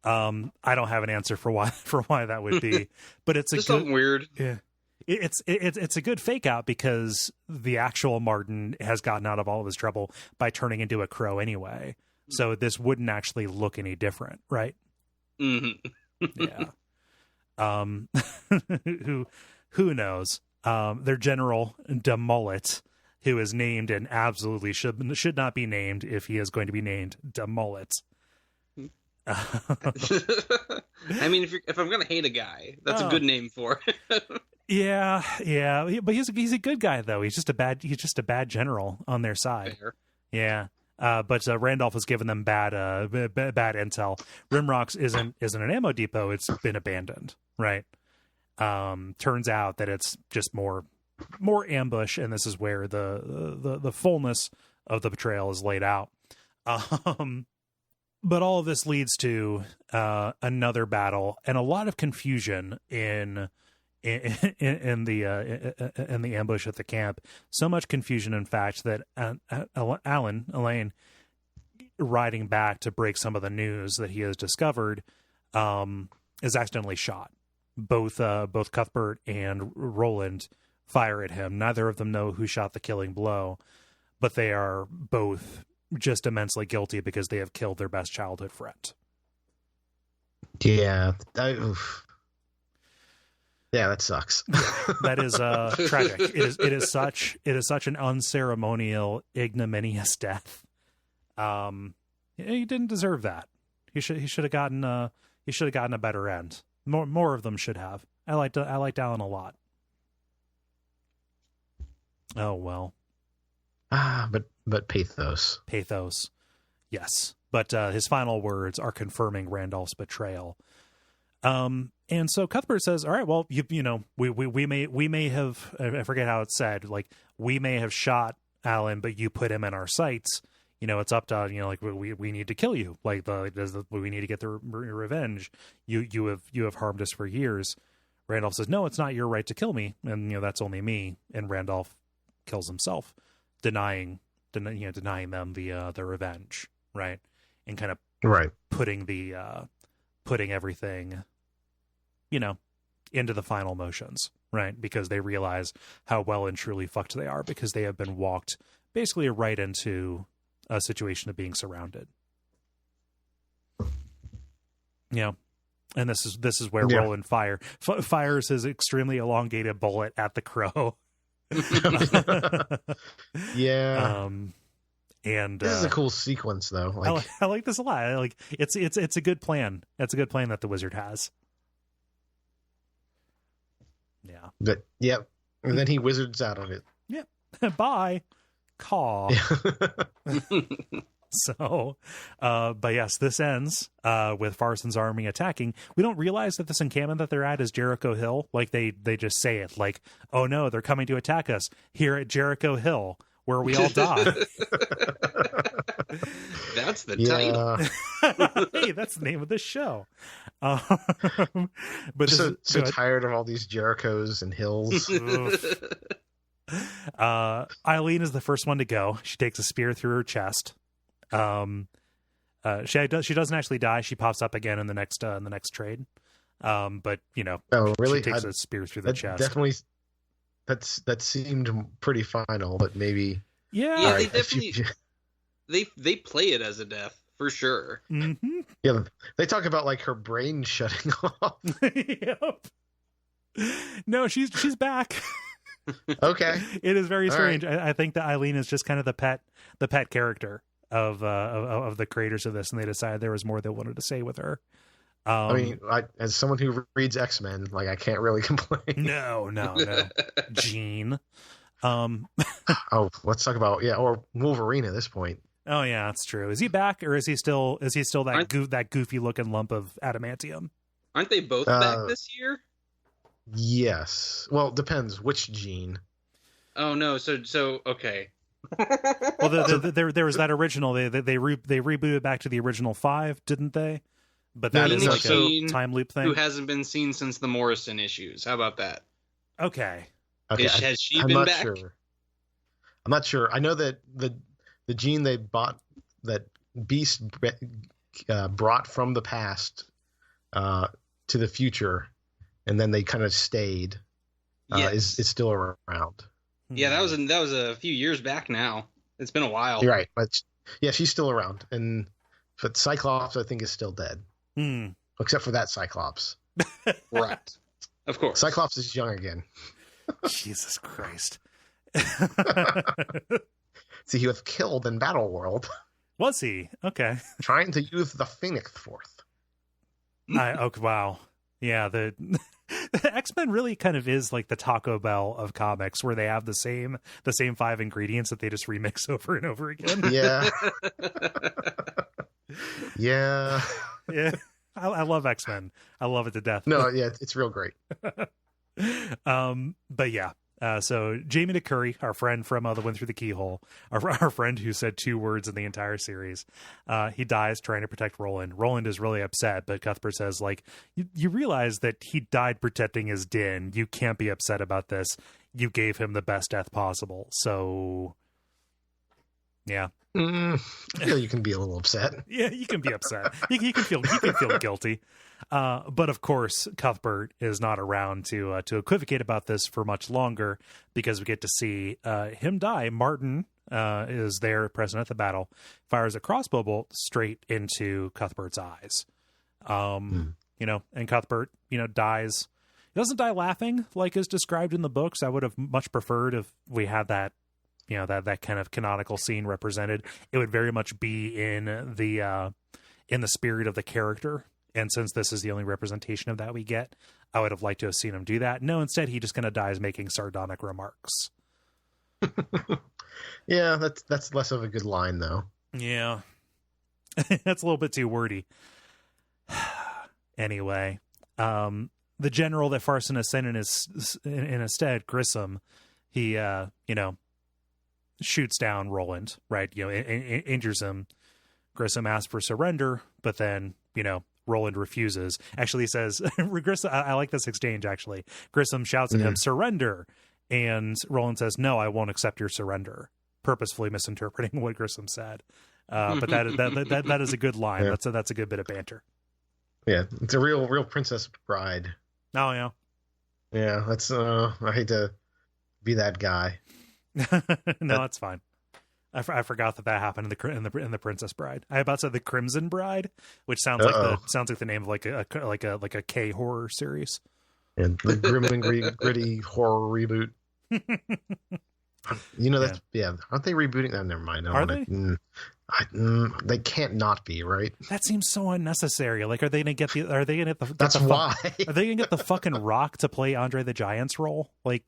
I don't have an answer for why that would be, but it's just something weird. Yeah. It's a good fake out because the actual Marten has gotten out of all of his trouble by turning into a crow anyway. So this wouldn't actually look any different, right? Mm-hmm. Yeah. Who knows? Their general De Mullet, who is named and absolutely should not be named if he is going to be named De Mullet. I mean, if I'm gonna hate a guy, that's a good name for it. Yeah, but he's a good guy though. He's just a bad general on their side. Fair. Yeah. But Randolph has given them bad intel. Rimrocks isn't an ammo depot. It's been abandoned, right? Turns out that it's just more ambush, and this is where the fullness of the betrayal is laid out. But all of this leads to another battle and a lot of confusion in the ambush at the camp. So much confusion, in fact, that Elaine, riding back to break some of the news that he has discovered, is accidentally shot. Both Cuthbert and Roland fire at him. Neither of them know who shot the killing blow, but they are both just immensely guilty because they have killed their best childhood friend. Yeah. Yeah, that sucks. That is tragic. It is such an unceremonial, ignominious death. He didn't deserve that. He should have gotten a better end. More of them should have. I liked Alan a lot. Oh well. But pathos. Pathos. Yes. But his final words are confirming Randolph's betrayal. And so Cuthbert says, all right, well, we may have, I forget how it's said, like, we may have shot Alan, but you put him in our sights. It's up to, like, we need to kill you. Like, we need to get the revenge. You have harmed us for years. Randolph says, no, it's not your right to kill me. And, that's only me. And Randolph kills himself, denying them the revenge. Right. And kind of putting everything, into the final motions, right? Because they realize how well and truly fucked they are because they have been walked basically right into a situation of being surrounded. And this is where Roland fires his extremely elongated bullet at the crow. Yeah. And this is a cool sequence, though. Like, I like this a lot. Like it's a good plan. It's a good plan that the wizard has. Yeah. But yep. And then he wizards out of it. Yep. Bye. Caw. So, but yes, this ends with Farson's army attacking. We don't realize that this encampment that they're at is Jericho Hill. Like they just say it like, oh no, they're coming to attack us here at Jericho Hill, where we all die. That's the title. Hey, that's the name of the show. But so tired of all these Jerichos and hills. Eileen is the first one to go. She takes a spear through her chest. She doesn't actually die. She pops up again in the next trade. But oh really? She takes a spear through the chest. Definitely. That seemed pretty final, but maybe. Yeah, they definitely they play it as a death for sure. Mm-hmm. Yeah, they talk about like her brain shutting off. Yep. No, she's back. Okay. It is very strange. Right. I think that Eileen is just kind of the pet character of the creators of this, and they decided there was more they wanted to say with her. I mean, as someone who reads X-Men, like I can't really complain. No, Jean. Oh, let's talk about or Wolverine at this point. Oh yeah, that's true. Is he back, or is he still that goofy looking lump of adamantium? Aren't they both back this year? Yes. Well, it depends which Jean. Oh no, so okay. Well, there was that original. They rebooted back to the original 5, didn't they? But that is like a time loop thing. Who hasn't been seen since the Morrison issues? How about that? Okay. Has she been back? Sure. I'm not sure. I know that the Jean they bought, that Beast brought from the past to the future, and then they kind of stayed. Yes. Is still around. Yeah, that was a few years back now. It's been a while. You're right, but yeah, she's still around, but Cyclops I think is still dead. Except for that Cyclops. Right. Of course. Cyclops is young again. Jesus Christ. See, he was killed in Battle World. Was he? Okay. Trying to use the Phoenix Force. Wow. Yeah, the X-Men really kind of is like the Taco Bell of comics, where they have the same 5 ingredients that they just remix over and over again. Yeah. Yeah. Yeah. I love X-Men. I love it to death. No, yeah, it's real great. But yeah. So Jamie DeCurry, our friend from The Wind Through the Keyhole, our friend who said 2 words in the entire series, he dies trying to protect Roland. Roland is really upset, but Cuthbert says, like, you realize that he died protecting his din. You can't be upset about this. You gave him the best death possible. So, yeah. I feel you can be a little upset. Yeah, you can be upset. You can feel guilty. But of course, Cuthbert is not around to equivocate about this for much longer, because we get to see him die. Marten is there present at the battle, fires a crossbow bolt straight into Cuthbert's eyes. And Cuthbert, dies. He doesn't die laughing like is described in the books. I would have much preferred if we had that, that kind of canonical scene represented. It would very much be in the spirit of the character. And since this is the only representation of that we get, I would have liked to have seen him do that. No, instead he just kind of dies making sardonic remarks. Yeah, that's less of a good line, though. Yeah. That's a little bit too wordy. Anyway, the general that Farson has sent in his stead, Grissom, he, shoots down Roland, right? Injures him. Grissom asks for surrender, but then, Roland refuses. Actually, he says, I like this exchange, actually. Grissom shouts at him, surrender. And Roland says, no, I won't accept your surrender. Purposefully misinterpreting what Grissom said. But that is a good line. Yeah. That's a good bit of banter. Yeah, it's a real Princess Bride. Oh, yeah. Yeah, that's, I hate to be that guy. No, that's fine. I forgot that happened in the Princess Bride. I about said the Crimson Bride, which sounds like the name of like a K horror series. And the grim and gritty horror reboot. You know, that's aren't they rebooting that? Never mind. Are they? They can't not be, right? That seems so unnecessary. Like, are they gonna get the? Are they gonna get the? That's why. Are they gonna get the fucking Rock to play Andre the Giant's role? Like,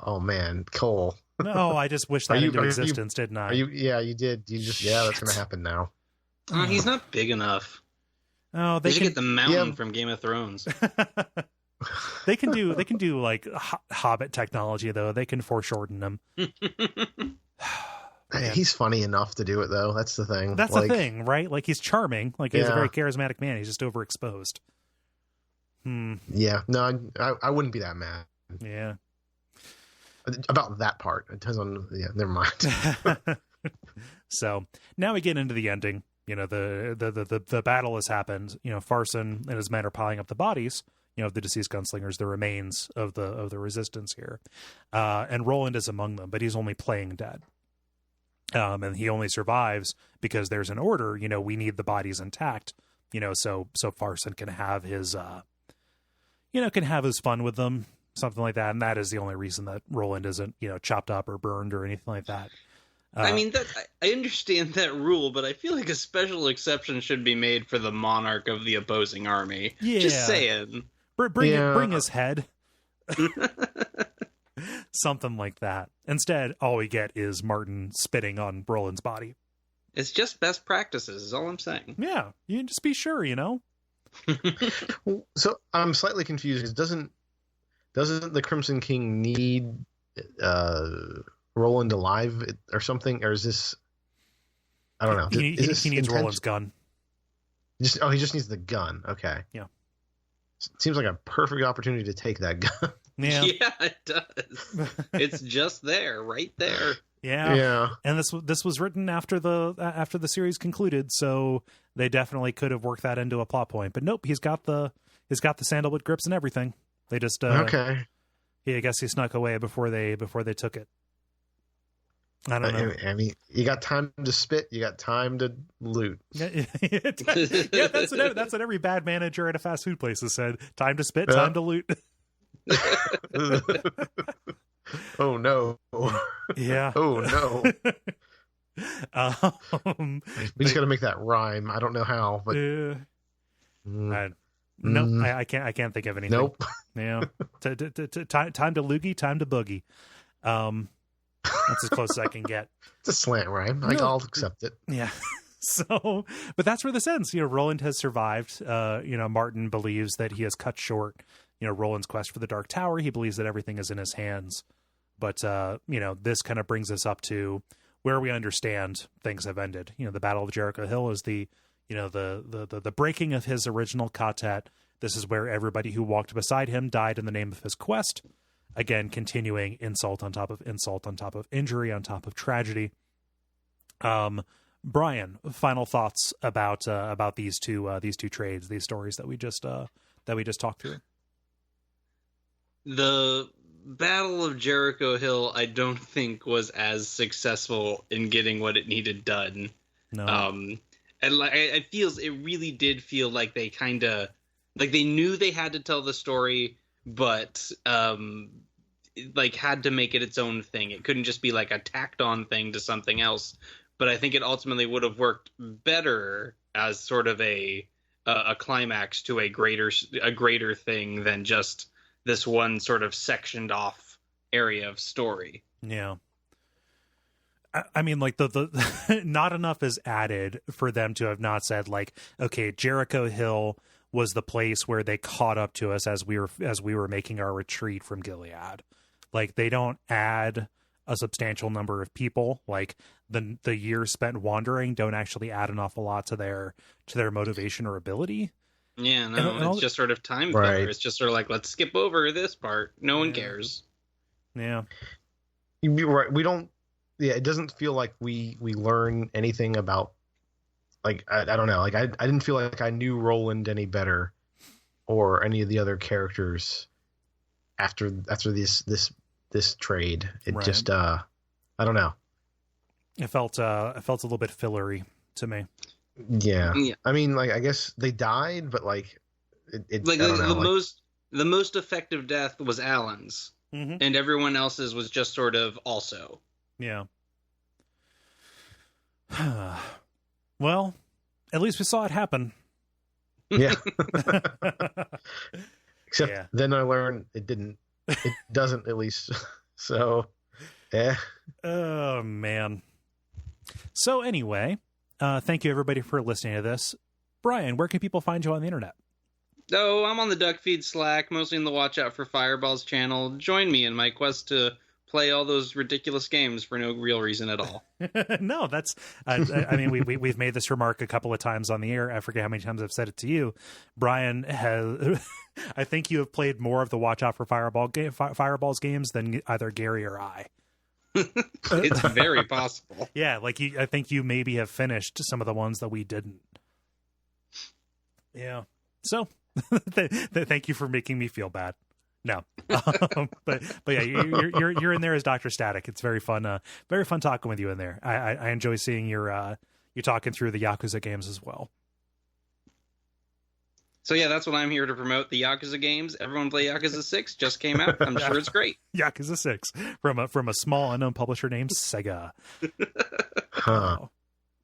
oh man, Cole. No, I just wish that into existence, didn't I? Yeah, you did. You just that's gonna happen now. He's not big enough. Oh, they should get the mountain from Game of Thrones. They can do like Hobbit technology though. They can foreshorten them. He's funny enough to do it though. That's the thing. That's the thing, right? Like he's charming. Like he's a very charismatic man. He's just overexposed. Yeah. No, I wouldn't be that mad. Yeah. About that part. It depends on. Yeah. Never mind. So now we get into the ending. You know, the battle has happened. You know, Farson and his men are piling up the bodies, you know, of the deceased gunslingers, the remains of the resistance here. And Roland is among them, but he's only playing dead. And he only survives because there's an order, you know, we need the bodies intact, you know, so Farson can have his, can have his fun with them, something like that. And that is the only reason that Roland isn't, you know, chopped up or burned or anything like that. I mean, I understand that rule, but I feel like a special exception should be made for the monarch of the opposing army. Yeah. Just saying. Bring his head. Something like that. Instead, all we get is Marten spitting on Roland's body. It's just best practices, is all I'm saying. Yeah, you can just be sure, you know? So I'm slightly confused. Doesn't the Crimson King need Roland alive or something? Or is this... I don't know. He needs Roland's gun. He just needs the gun. Okay. Yeah. Seems like a perfect opportunity to take that gun. Yeah, it does. It's just there, right there. Yeah. And this was written after the series concluded, so they definitely could have worked that into a plot point. But nope, he's got the sandalwood grips and everything. They just okay. Yeah, I guess he snuck away before they took it. I don't know. I mean, you got time to spit. You got time to loot. Yeah, that's what every bad manager at a fast food place has said. Time to spit, time to loot. Oh no. Yeah. Oh no. We just got to make that rhyme. I don't know how, but I can't think of anything. Nope. Yeah. Time to loogie, time to boogie. That's as close as I can get. It's a slant rhyme. I'll accept it. Yeah. So, but that's where this ends. You know, Roland has survived. Marten believes that he has cut short, you know, Roland's quest for the Dark Tower. He believes that everything is in his hands. But, this kind of brings us up to where we understand things have ended. You know, the Battle of Jericho Hill is the breaking of his original quartet. This is where everybody who walked beside him died in the name of his quest. Again, continuing insult on top of insult on top of injury on top of tragedy. Bryan, final thoughts about these two trades, these stories that we just talked through. The Battle of Jericho Hill, I don't think was as successful in getting what it needed done. No. And like it really did feel like they kind of like they knew they had to tell the story, but had to make it its own thing. It couldn't just be like a tacked on thing to something else. But I think it ultimately would have worked better as sort of a climax to a greater thing than just this one sort of sectioned off area of story. Yeah. I mean, like the not enough is added for them to have not said like, okay, Jericho Hill was the place where they caught up to us as we were making our retreat from Gilead. Like they don't add a substantial number of people. Like the years spent wandering don't actually add an awful lot to their motivation or ability. Yeah, no, it's just sort of time filler. It's just sort of like, let's skip over this part. No one cares. Yeah. You're right. We don't. Yeah, it doesn't feel like we learn anything about. Like I don't know. Like I didn't feel like I knew Roland any better, or any of the other characters after this trade. It just I don't know. It felt a little bit fillery to me. Yeah. I mean, like I guess they died, but like it like the most effective death was Alan's. and everyone else's was just sort of also. Yeah. Well, at least we saw it happen. Yeah. Except then I learned it doesn't at least. So, yeah. Oh, man. So anyway, thank you everybody for listening to this. Bryan, where can people find you on the internet? Oh, I'm on the Duckfeed Slack, mostly in the Watch Out for Fireballs channel. Join me in my quest to play all those ridiculous games for no real reason at all. No, that's, I mean, we've made this remark a couple of times on the air. I forget how many times I've said it to you. Bryan has, I think you have played more of the Watch Out for Fireballs games than either Gary or I. It's very possible. Yeah, like I think you maybe have finished some of the ones that we didn't. Yeah. So, thank you for making me feel bad. No, but yeah, you're in there as Dr. Static. It's very fun talking with you in there. I enjoy seeing you talking through the Yakuza games as well. So yeah, that's what I'm here to promote. The Yakuza games. Everyone play Yakuza 6. Just came out. I'm sure it's great. Yakuza 6 from a small unknown publisher named Sega.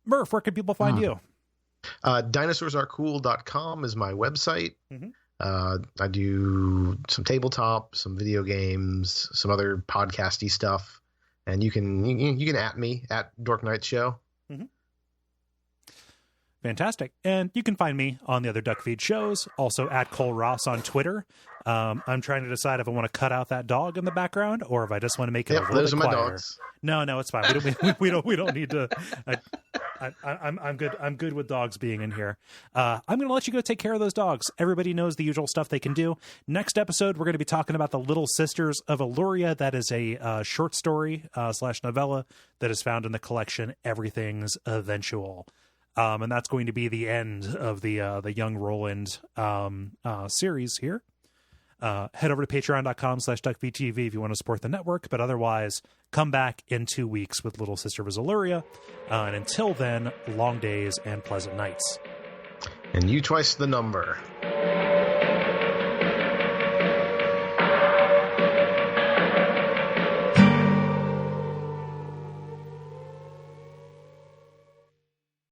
Murph, where can people find you? DinosaurSAreCool.com is my website. Mm-hmm. I do some tabletop, some video games, some other podcasty stuff, and you can at me at Dork Night Show. Mm-hmm. Fantastic. And you can find me on the other Duckfeed shows, also at Cole Ross on Twitter. I'm trying to decide if I want to cut out that dog in the background or if I just want to make it a little bit quieter. My dogs. No, it's fine. We don't need to. I'm good. I'm good with dogs being in here. I'm going to let you go take care of those dogs. Everybody knows the usual stuff they can do. Next episode, we're going to be talking about the Little Sisters of Illyria. That is a short story / novella that is found in the collection Everything's Eventual. And that's going to be the end of the Young Roland series here. Head over to patreon.com/Duckfeed.tv if you want to support the network. But otherwise, come back in 2 weeks with Little Sister of Illyria. And until then, long days and pleasant nights. And you twice the number.